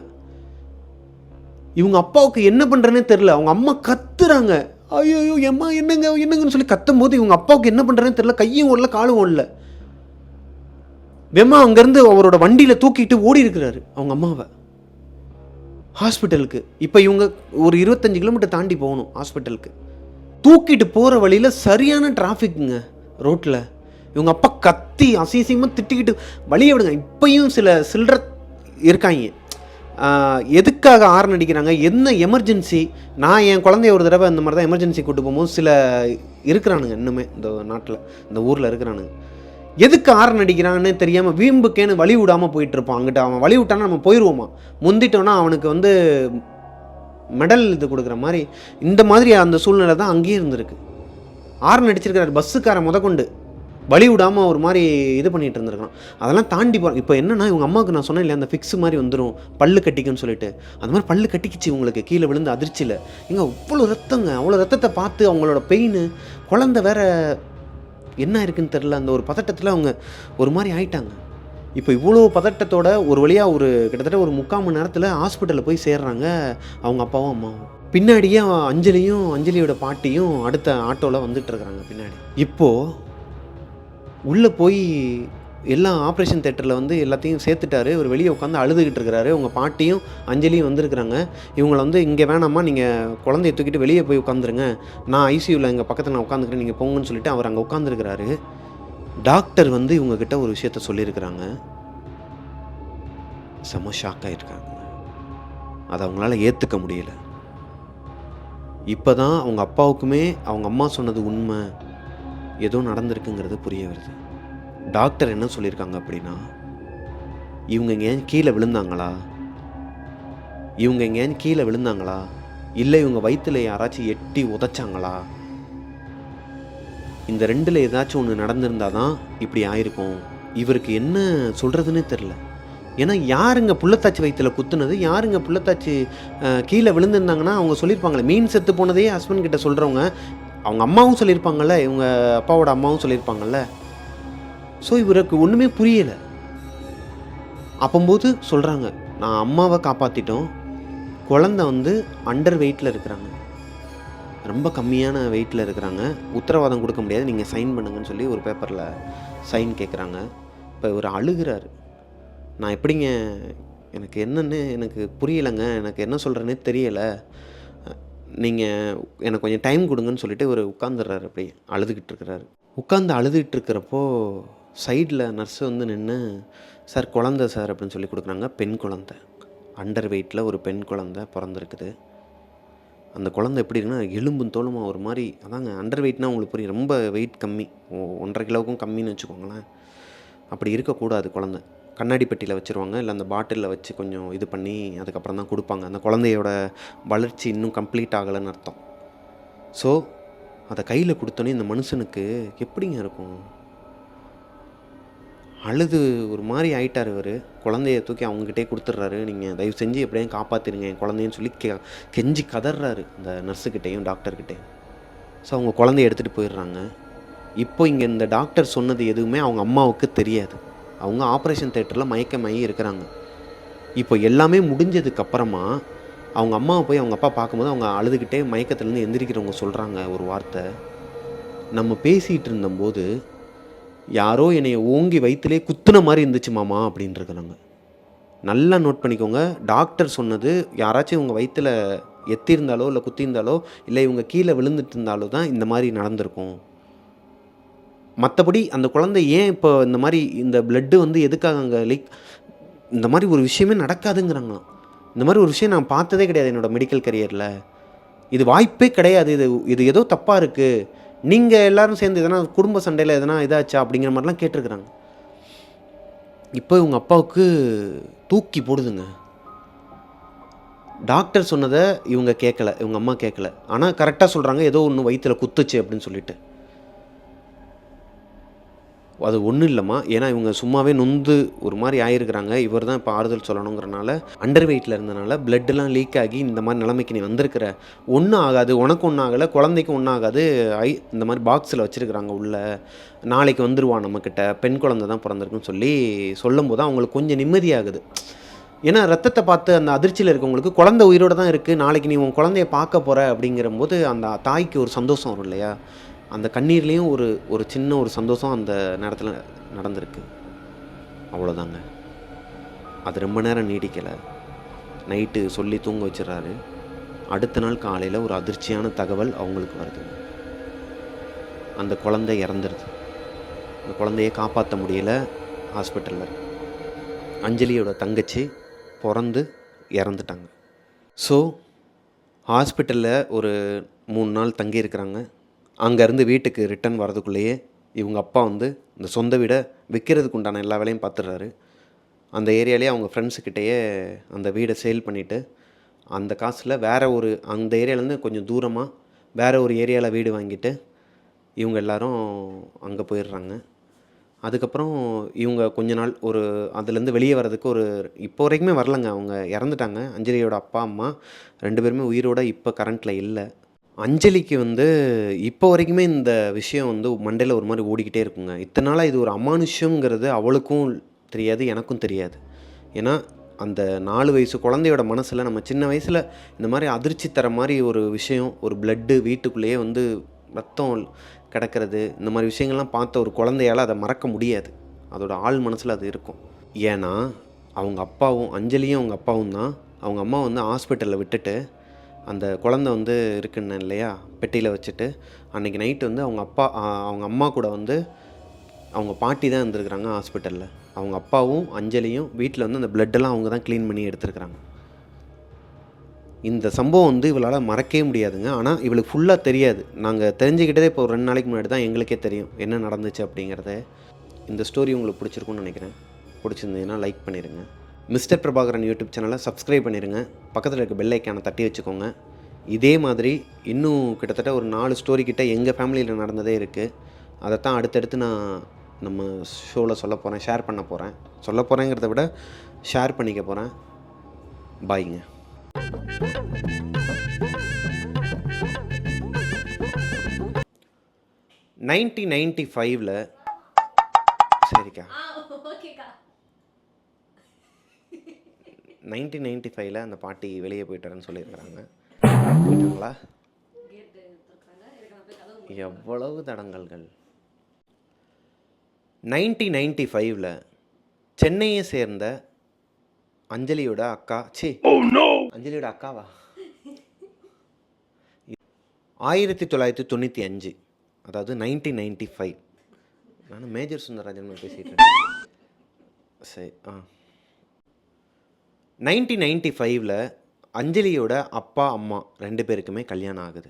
இவங்க அப்பாவுக்கு என்ன பண்ணுறேன்னே தெரில. அவங்க அம்மா கத்துறாங்க, ஐயோ எம்மா என்னங்கன்னு சொல்லி கத்தும் போது இவங்க அப்பாவுக்கு என்ன பண்ணுறேன்னு தெரில, கையும் ஓடல காலும் ஓடல. வெம்மா அங்கேருந்து அவரோட வண்டியில் தூக்கிட்டு ஓடி இருக்கிறாரு அவங்க அம்மாவை ஹாஸ்பிட்டலுக்கு. இப்போ இவங்க ஒரு 25 கிலோமீட்டர் தாண்டி போகணும் ஹாஸ்பிட்டலுக்கு. தூக்கிட்டு போகிற வழியில் சரியான டிராஃபிக்குங்க ரோட்டில். இவங்க அப்பா கத்தி அசிங்கமாக திட்டிக்கிட்டு வழியை விடுங்க. இப்பையும் சில்லற இருக்காங்க, எதுக்காக ஆரன் அடிக்கிறாங்க, என்ன எமர்ஜென்சி. நான் என் குழந்தைய ஒரு தடவை இந்த மாதிரி தான் எமர்ஜென்சி கூட்டு போகும்போது சில இருக்கிறானுங்க இன்னுமே இந்த நாட்டில், இந்த ஊரில் இருக்கிறானுங்க, எதுக்கு ஆரன் அடிக்கிறான்னு தெரியாமல் வீம்புக்கேன்னு வழி விடாமல் போயிட்டுருப்பான். அங்கிட்ட அவன் வழி விட்டானா நம்ம போயிடுவோமா, முந்திட்டோன்னா அவனுக்கு வந்து மெடல் இது கொடுக்குற மாதிரி. இந்த மாதிரி அந்த சூழ்நிலை தான் அங்கேயே இருந்திருக்கு. ஆரன் அடிச்சிருக்கிறார், பஸ்ஸுக்கார முதற்கொண்டு வழி விடாமல் ஒரு மாதிரி இது பண்ணிகிட்டு இருந்திருக்கான். அதெல்லாம் தாண்டி போகிறான். இப்போ என்னென்னா இவங்க அம்மாவுக்கு நான் சொன்னேன் இல்லையா, அந்த ஃபிக்ஸ் மாதிரி வந்துடும், பல்லு கட்டிக்குன்னு சொல்லிட்டு, அந்த மாதிரி பல்லு கட்டிக்கிச்சு உங்களுக்கு கீழே விழுந்து அதிர்ச்சியில். இங்கே அவ்வளோ ரத்தங்க, அவ்வளோ ரத்தத்தை பார்த்து அவங்களோட பெயின், குழந்தை வேற என்ன இருக்குன்னு தெரில, அந்த ஒரு பதட்டத்தில் அவங்க ஒரு மாதிரி ஆயிட்டாங்க. இப்போ இவ்வளோ பதட்டத்தோட ஒரு வழியாக ஒரு கிட்டத்தட்ட ஒரு 3/4 மணி நேரத்தில் ஹாஸ்பிட்டலில் போய் சேர்றாங்க அவங்க அப்பாவும் அம்மாவும். பின்னாடியே அஞ்சலியோட பாட்டியும் அடுத்த ஆட்டோவில் வந்துட்டு இருக்கிறாங்க பின்னாடி. இப்போது உள்ளே போய் எல்லாம் ஆப்ரேஷன் தேட்டரில் வந்து எல்லாத்தையும் சேர்த்துட்டாரு. ஒரு வெளியே உட்காந்து அழுதுகிட்டு இருக்கிறாரு. உங்கள் பாட்டியும் அஞ்சலியும் வந்திருக்கிறாங்க. இவங்களை வந்து இங்கே வேணாமா, நீங்கள் குழந்தைய தூக்கிட்டு வெளியே போய் உட்காந்துருங்க, நான் ஐசியூவில் எங்கள் பக்கத்தில் நான் உட்காந்துக்கிறேன், நீங்கள் போங்கன்னு சொல்லிட்டு அவர் அங்கே உட்காந்துருக்கிறாரு. டாக்டர் வந்து இவங்கக்கிட்ட ஒரு விஷயத்த சொல்லியிருக்கிறாங்க. செம ஷாக் ஆகிருக்காங்க. அதை அவங்களால ஏற்றுக்க முடியல. இப்போ தான் அவங்க அப்பாவுக்குமே அவங்க அம்மா சொன்னது உண்மை, ஏதோ நடந்திருக்குங்கிறது புரிய வருது. டாக்டர் என்ன சொல்லியிருக்காங்க அப்படின்னா, இவங்க எங்கேயும் கீழே விழுந்தாங்களா, இல்லை இவங்க வயிற்றில் யாராச்சும் எட்டி உதைச்சாங்களா, இந்த ரெண்டில் ஏதாச்சும் ஒன்று நடந்திருந்தால் தான் இப்படி ஆயிருக்கும். இவருக்கு என்ன சொல்கிறதுன்னு தெரில. ஏன்னா யாருங்க புள்ளத்தாச்சி வயிற்றில் குத்துனது, யாருங்க புள்ளத்தாச்சி கீழே விழுந்திருந்தாங்கன்னா அவங்க சொல்லியிருப்பாங்களே. மீன் செத்து போனதையே ஹஸ்பண்ட் கிட்ட சொல்கிறவங்க அவங்க அம்மாவும் சொல்லியிருப்பாங்கள்ல, இவங்க அப்பாவோட அம்மாவும் சொல்லியிருப்பாங்கள்ல. ஸோ இவருக்கு ஒன்றுமே புரியலை. அப்போம்போது சொல்கிறாங்க, நான் அம்மாவை காப்பாற்றிட்டோம், குழந்தை வந்து அண்டர் வெயிட்டில் இருக்கிறாங்க, ரொம்ப கம்மியான வெயிட்டில் இருக்கிறாங்க, உத்தரவாதம் கொடுக்க முடியாது, நீங்கள் சைன் பண்ணுங்கன்னு சொல்லி ஒரு பேப்பரில் சைன் கேட்குறாங்க. இப்போ இவர் அழுகிறாரு. நான் எப்படிங்க, எனக்கு என்னன்னு எனக்கு புரியலைங்க, எனக்கு என்ன சொல்கிறேன்னே தெரியலை, நீங்கள் எனக்கு கொஞ்சம் டைம் கொடுங்கன்னு சொல்லிட்டு இவர் உட்காந்துடுறாரு. அப்படியே அழுதுகிட்டு இருக்கிறாரு. உட்காந்து அழுதுகிட்டு இருக்கிறப்போ சைடில் நர்ஸு வந்து நின்று, சார் குழந்த சார் அப்படின்னு சொல்லி கொடுக்குறாங்க. பெண் குழந்தை, அண்டர் வெயிட்டில் ஒரு பெண் குழந்தை பிறந்திருக்குது. அந்த குழந்தை எப்படி இருக்குன்னா எலும்பும் தோலுமா ஒரு மாதிரி, அதாங்க அண்டர் வெயிட்னால் உங்களுக்கு புரியும், ரொம்ப வெயிட் கம்மி, 1.5 கிலோவுக்கும் கம்மின்னு வச்சுக்கோங்களேன். அப்படி இருக்கக்கூடாது குழந்தை. கண்ணாடி பெட்டியில் வச்சுருவாங்க, இல்லை அந்த பாட்டிலில் வச்சு கொஞ்சம் இது பண்ணி அதுக்கப்புறம் தான் கொடுப்பாங்க. அந்த குழந்தையோட வளர்ச்சி இன்னும் கம்ப்ளீட் ஆகலைன்னு அர்த்தம். ஸோ அதை கையில் கொடுத்தோன்னே இந்த மனுஷனுக்கு எப்படிங்க இருக்கும்? அழுது ஒரு மாதிரி ஆயிட்டார் இவர். குழந்தைய தூக்கி அவங்ககிட்டே கொடுத்துட்றாரு. நீங்கள் தயவு செஞ்சு எப்படியும் காப்பாற்றிடுங்க என் குழந்தைன்னு சொல்லி கெஞ்சி கதறாரு இந்த நர்ஸுக்கிட்டேயும் டாக்டர்கிட்டையும். ஸோ அவங்க குழந்தைய எடுத்துகிட்டு போயிடுறாங்க. இப்போ இங்கே இந்த டாக்டர் சொன்னது எதுவுமே அவங்க அம்மாவுக்கு தெரியாது. அவங்க ஆப்ரேஷன் தேட்டரில் மயக்கமாகி இருக்கிறாங்க. இப்போ எல்லாமே முடிஞ்சதுக்கப்புறமா அவங்க அம்மாவை போய் அவங்க அப்பா பார்க்கும்போது அவங்க அழுதுகிட்டே மயக்கத்துலேருந்து எந்திரிக்கிறவங்க சொல்கிறாங்க ஒரு வார்த்தை, நம்ம பேசிகிட்டு இருந்தபோது யாரோ என்னை ஓங்கி வயிற்றுலே குத்துன மாதிரி இருந்துச்சு மாமா அப்படின்னு இருக்கிறாங்க. நல்லா நோட் பண்ணிக்கோங்க. டாக்டர் சொன்னது யாராச்சும் இவங்க வயிற்றில் எத்திருந்தாலோ இல்லை குத்திருந்தாலோ இல்லை இவங்க கீழே விழுந்துட்டு இருந்தாலோ தான் இந்த மாதிரி நடந்திருக்கும். மற்றபடி அந்த குழந்தை ஏன் இப்போ இந்த மாதிரி இந்த பிளட்டு வந்து எதுக்காக அங்கே லீக், இந்த மாதிரி ஒரு விஷயமே நடக்காதுங்கிறாங்களாம். இந்த மாதிரி ஒரு விஷயம் நான் பார்த்ததே கிடையாது என்னோடய மெடிக்கல் கரியரில். இது வாய்ப்பே கிடையாது. இது ஏதோ தப்பாக இருக்குது, நீங்கள் எல்லோரும் சேர்ந்து எதனா குடும்ப சண்டையில் எதனா இதாச்சா அப்படிங்கிற மாதிரிலாம் கேட்டிருக்கிறாங்க. இப்போ இவங்க அப்பாவுக்கு தூக்கி போடுதுங்க. டாக்டர் சொன்னதை இவங்க கேட்கல, இவங்க அம்மா கேட்கல. ஆனால் கரெக்டாக சொல்கிறாங்க ஏதோ ஒன்று வயிற்றில் குத்துச்சு அப்படின்னு சொல்லிட்டு. அது ஒன்றும் இல்லைம்மா, ஏன்னா இவங்க சும்மாவே நொந்து ஒரு மாதிரி ஆகிருக்கிறாங்க. இவர் தான் இப்போ ஆறுதல் சொல்லணுங்கிறனால அண்டர் வெயிட்டில் இருந்தனால பிளட்டெலாம் லீக் ஆகி இந்த மாதிரி நிலைமைக்கு நீ வந்திருக்கிற, ஒன்றும் ஆகாது, உனக்கு ஒன்றும் ஆகலை, குழந்தைக்கும் ஒன்றும் ஆகாது, இந்த மாதிரி பாக்ஸில் வச்சுருக்குறாங்க உள்ளே, நாளைக்கு வந்துடுவான் நம்மக்கிட்ட, பெண் குழந்தை தான் பிறந்திருக்குன்னு சொல்லி சொல்லும்போது அவங்களுக்கு கொஞ்சம் நிம்மதியாகுது. ஏன்னா ரத்தத்தை பார்த்து அந்த அதிர்ச்சியில் இருக்கவங்களுக்கு குழந்தை உயிரோடு தான் இருக்குது, நாளைக்கு நீ உன் குழந்தைய பார்க்க போகிற அப்படிங்கிறபோது அந்த தாய்க்கு ஒரு சந்தோஷம் வரும் இல்லையா? அந்த கண்ணீர்லேயும் ஒரு சின்ன ஒரு சந்தோஷம் அந்த நேரத்தில் நடந்திருக்கு. அவ்வளோதாங்க. அது ரொம்ப நேரம் நீடிக்கலை. நைட்டு சொல்லி தூங்க வச்சிடறாரு. அடுத்த நாள் காலையில் ஒரு அதிர்ச்சியான தகவல் அவங்களுக்கு வருது. அந்த குழந்தை இறந்துருது. அந்த குழந்தையை காப்பாற்ற முடியல ஹாஸ்பிட்டலில். அஞ்சலியோட தங்கச்சி பிறந்து இறந்துட்டாங்க. ஸோ ஹாஸ்பிட்டலில் ஒரு 3 நாள் தங்கியிருக்கிறாங்க. அங்கேருந்து வீட்டுக்கு ரிட்டன் வரதுக்குள்ளேயே இவங்க அப்பா வந்து இந்த சொந்த வீடை விற்கிறதுக்கு உண்டான எல்லா வேலையும் பார்த்துடுறாரு. அந்த ஏரியாலேயே அவங்க ஃப்ரெண்ட்ஸுக்கிட்டேயே அந்த வீடை சேல் பண்ணிவிட்டு அந்த காசில் அந்த ஏரியாவிலேருந்து கொஞ்சம் தூரமாக வேறு ஒரு ஏரியாவில் வீடு வாங்கிட்டு இவங்க எல்லோரும் அங்கே போயிடுறாங்க. அதுக்கப்புறம் இவங்க கொஞ்ச நாள் அதுலேருந்து வெளியே வர்றதுக்கு இப்போ வரைக்குமே வரலங்க. அவங்க இறந்துட்டாங்க. அஞ்சலியோட அப்பா அம்மா 2 பேருமே உயிரோடு இப்போ கரண்ட்டில் இல்லை. அஞ்சலிக்கு வந்து இப்போ வரைக்குமே இந்த விஷயம் வந்து மண்டையில் ஒரு மாதிரி ஓடிக்கிட்டே இருக்குங்க. இத்தனை நாளாக இது ஒரு அமானுஷ்யங்கிறது அவளுக்கும் தெரியாது, எனக்கும் தெரியாது. ஏன்னா அந்த 4 வயசு குழந்தையோட மனசில் நம்ம சின்ன வயசில் இந்த மாதிரி அதிர்ச்சி தர மாதிரி ஒரு விஷயம், ஒரு பிளட்டு வீட்டுக்குள்ளேயே வந்து ரத்தம் கிடக்கிறது, இந்த மாதிரி விஷயங்கள்லாம் பார்த்த ஒரு குழந்தையால் அதை மறக்க முடியாது. அதோட ஆள் மனசில் அது இருக்கும். ஏன்னா அவங்க அப்பாவும் அஞ்சலியும் அவங்க அப்பாவும் தான் அவங்க அம்மா வந்து ஹாஸ்பிட்டலில் விட்டுட்டு அந்த குழந்தை வந்து இருக்குன்னு இல்லையா பெட்டியில் வச்சுட்டு அன்றைக்கி நைட்டு வந்து அவங்க அம்மா கூட வந்து அவங்க பாட்டி தான் இருந்திருக்கிறாங்க ஹாஸ்பிட்டலில். அவங்க அப்பாவும் அஞ்சலியும் வீட்டில் வந்து அந்த பிளட்டெல்லாம் அவங்க தான் க்ளீன் பண்ணி எடுத்துருக்குறாங்க. இந்த சம்பவம் வந்து இவளால் மறக்கவே முடியாதுங்க. ஆனால் இவளுக்கு ஃபுல்லாக தெரியாது. நாங்கள் தெரிஞ்சுக்கிட்டதே இப்போ ஒரு 2 நாளைக்கு முன்னாடி தான் எங்களுக்கே தெரியும் என்ன நடந்துச்சு அப்படிங்கிறத. இந்த ஸ்டோரி உங்களுக்கு பிடிச்சிருக்குன்னு நினைக்கிறேன். பிடிச்சிருந்ததுன்னா லைக் பண்ணிடுங்க. மிஸ்டர் பிரபாகரன் யூடியூப் சேனலை சப்ஸ்கிரைப் பண்ணிடுங்க. பக்கத்தில் இருக்க பெல் ஐக்கானை தட்டி வச்சுக்கோங்க. இதே மாதிரி இன்னும் கிட்டத்தட்ட ஒரு 4 ஸ்டோரி கிட்ட எங்கள் ஃபேமிலியில் நடந்ததே இருக்குது. அதைத்தான் அடுத்தடுத்து நான் நம்ம ஷோவில் சொல்ல போகிறேன், ஷேர் பண்ண போகிறேன். சொல்ல போகிறேங்கிறத விட ஷேர் பண்ணிக்க போகிறேன். பாய்ங்க. 1995ல் சரிக்கா 1995ல் அந்த பாட்டி வெளியே போயிட்டாருன்னு சொல்லியிருக்கிறாங்க. போயிட்டாங்களா? எவ்வளவு தடங்கல்கள். 1995ல் சென்னையை சேர்ந்த அஞ்சலியோட அக்கா அஞ்சலியோட அக்காவா 1995, அதாவது 1995. நான் மேஜர் சுந்தரராஜன் பேசிகிட்டு இருக்கேன். சரி 1995ல் அஞ்சலியோட அப்பா அம்மா 2 பேருக்குமே கல்யாணம் ஆகுது.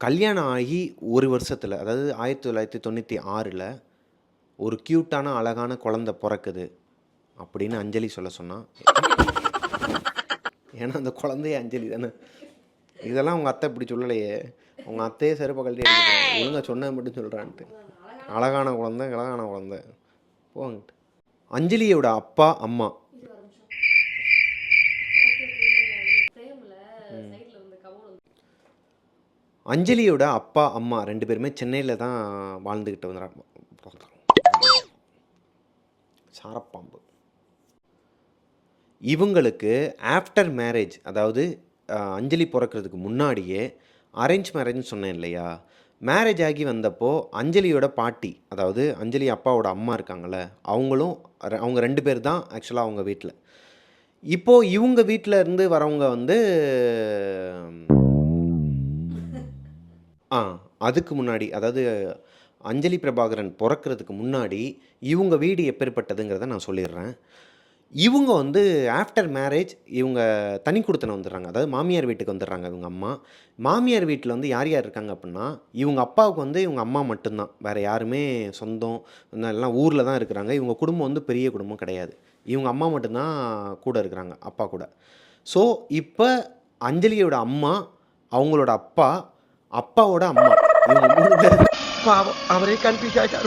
கல்யாணம் ஆகி ஒரு வருஷத்தில், அதாவது 1996ல் ஒரு க்யூட்டான அழகான குழந்தை பிறக்குது அப்படின்னு அஞ்சலி சொல்ல சொன்னான். ஏன்னா அந்த குழந்தைய அஞ்சலி தானே. இதெல்லாம் உங்கள் அத்தை இப்படி சொல்லலையே, உங்கள் அத்தையே செருப்பை கழட்டி அடிக்கிறாங்க, ஒழுங்காக சொன்னது மட்டும் சொல்கிறான்ட்டு. அழகான குழந்தை போங்கிட்டு. அஞ்சலியோட அப்பா அம்மா அஞ்சலியோட அப்பா அம்மா 2 பேருமே சென்னையில் தான் வாழ்ந்துக்கிட்டு வந்துடுறாங்க. சாரப்பாம்பு. இவங்களுக்கு ஆஃப்டர் மேரேஜ், அதாவது அஞ்சலி பிறக்கிறதுக்கு முன்னாடியே அரேஞ்ச் மேரேஜ்னு சொன்னேன் இல்லையா, மேரேஜ் ஆகி வந்தப்போ அஞ்சலியோட பாட்டி, அதாவது அஞ்சலி அப்பாவோட அம்மா இருக்காங்கள்ல, அவங்க 2 பேர் தான் ஆக்சுவலாக அவங்க வீட்டில். இப்போது இவங்க வீட்டில் இருந்து வரவங்க வந்து அதுக்கு முன்னாடி, அதாவது அஞ்சலி பிரபாகரன் பிறக்கிறதுக்கு முன்னாடி இவங்க வீடு எப்பேற்பட்டதுங்கிறத நான் சொல்லிடுறேன். இவங்க வந்து ஆஃப்டர் மேரேஜ் இவங்க தனி குடித்தனம் வந்துடுறாங்க, அதாவது மாமியார் வீட்டுக்கு வந்துடுறாங்க இவங்க அம்மா. மாமியார் வீட்டில் வந்து யார் யார் இருக்காங்க அப்படின்னா, இவங்க அப்பாவுக்கு வந்து இவங்க அம்மா மட்டும்தான், வேறு யாருமே சொந்தம் எல்லாம் ஊரில் தான் இருக்கிறாங்க. இவங்க குடும்பம் வந்து பெரிய குடும்பம் கிடையாது, இவங்க அம்மா மட்டும்தான் கூட இருக்கிறாங்க அப்பா கூட. ஸோ இப்போ அஞ்சலியோட அம்மா, அவங்களோட அப்பா, அப்பாவோட அம்மா, இவங்க 3 பேர் பாவம் அவரே கன்ஃபியூஸ் ஆகிட்டார்.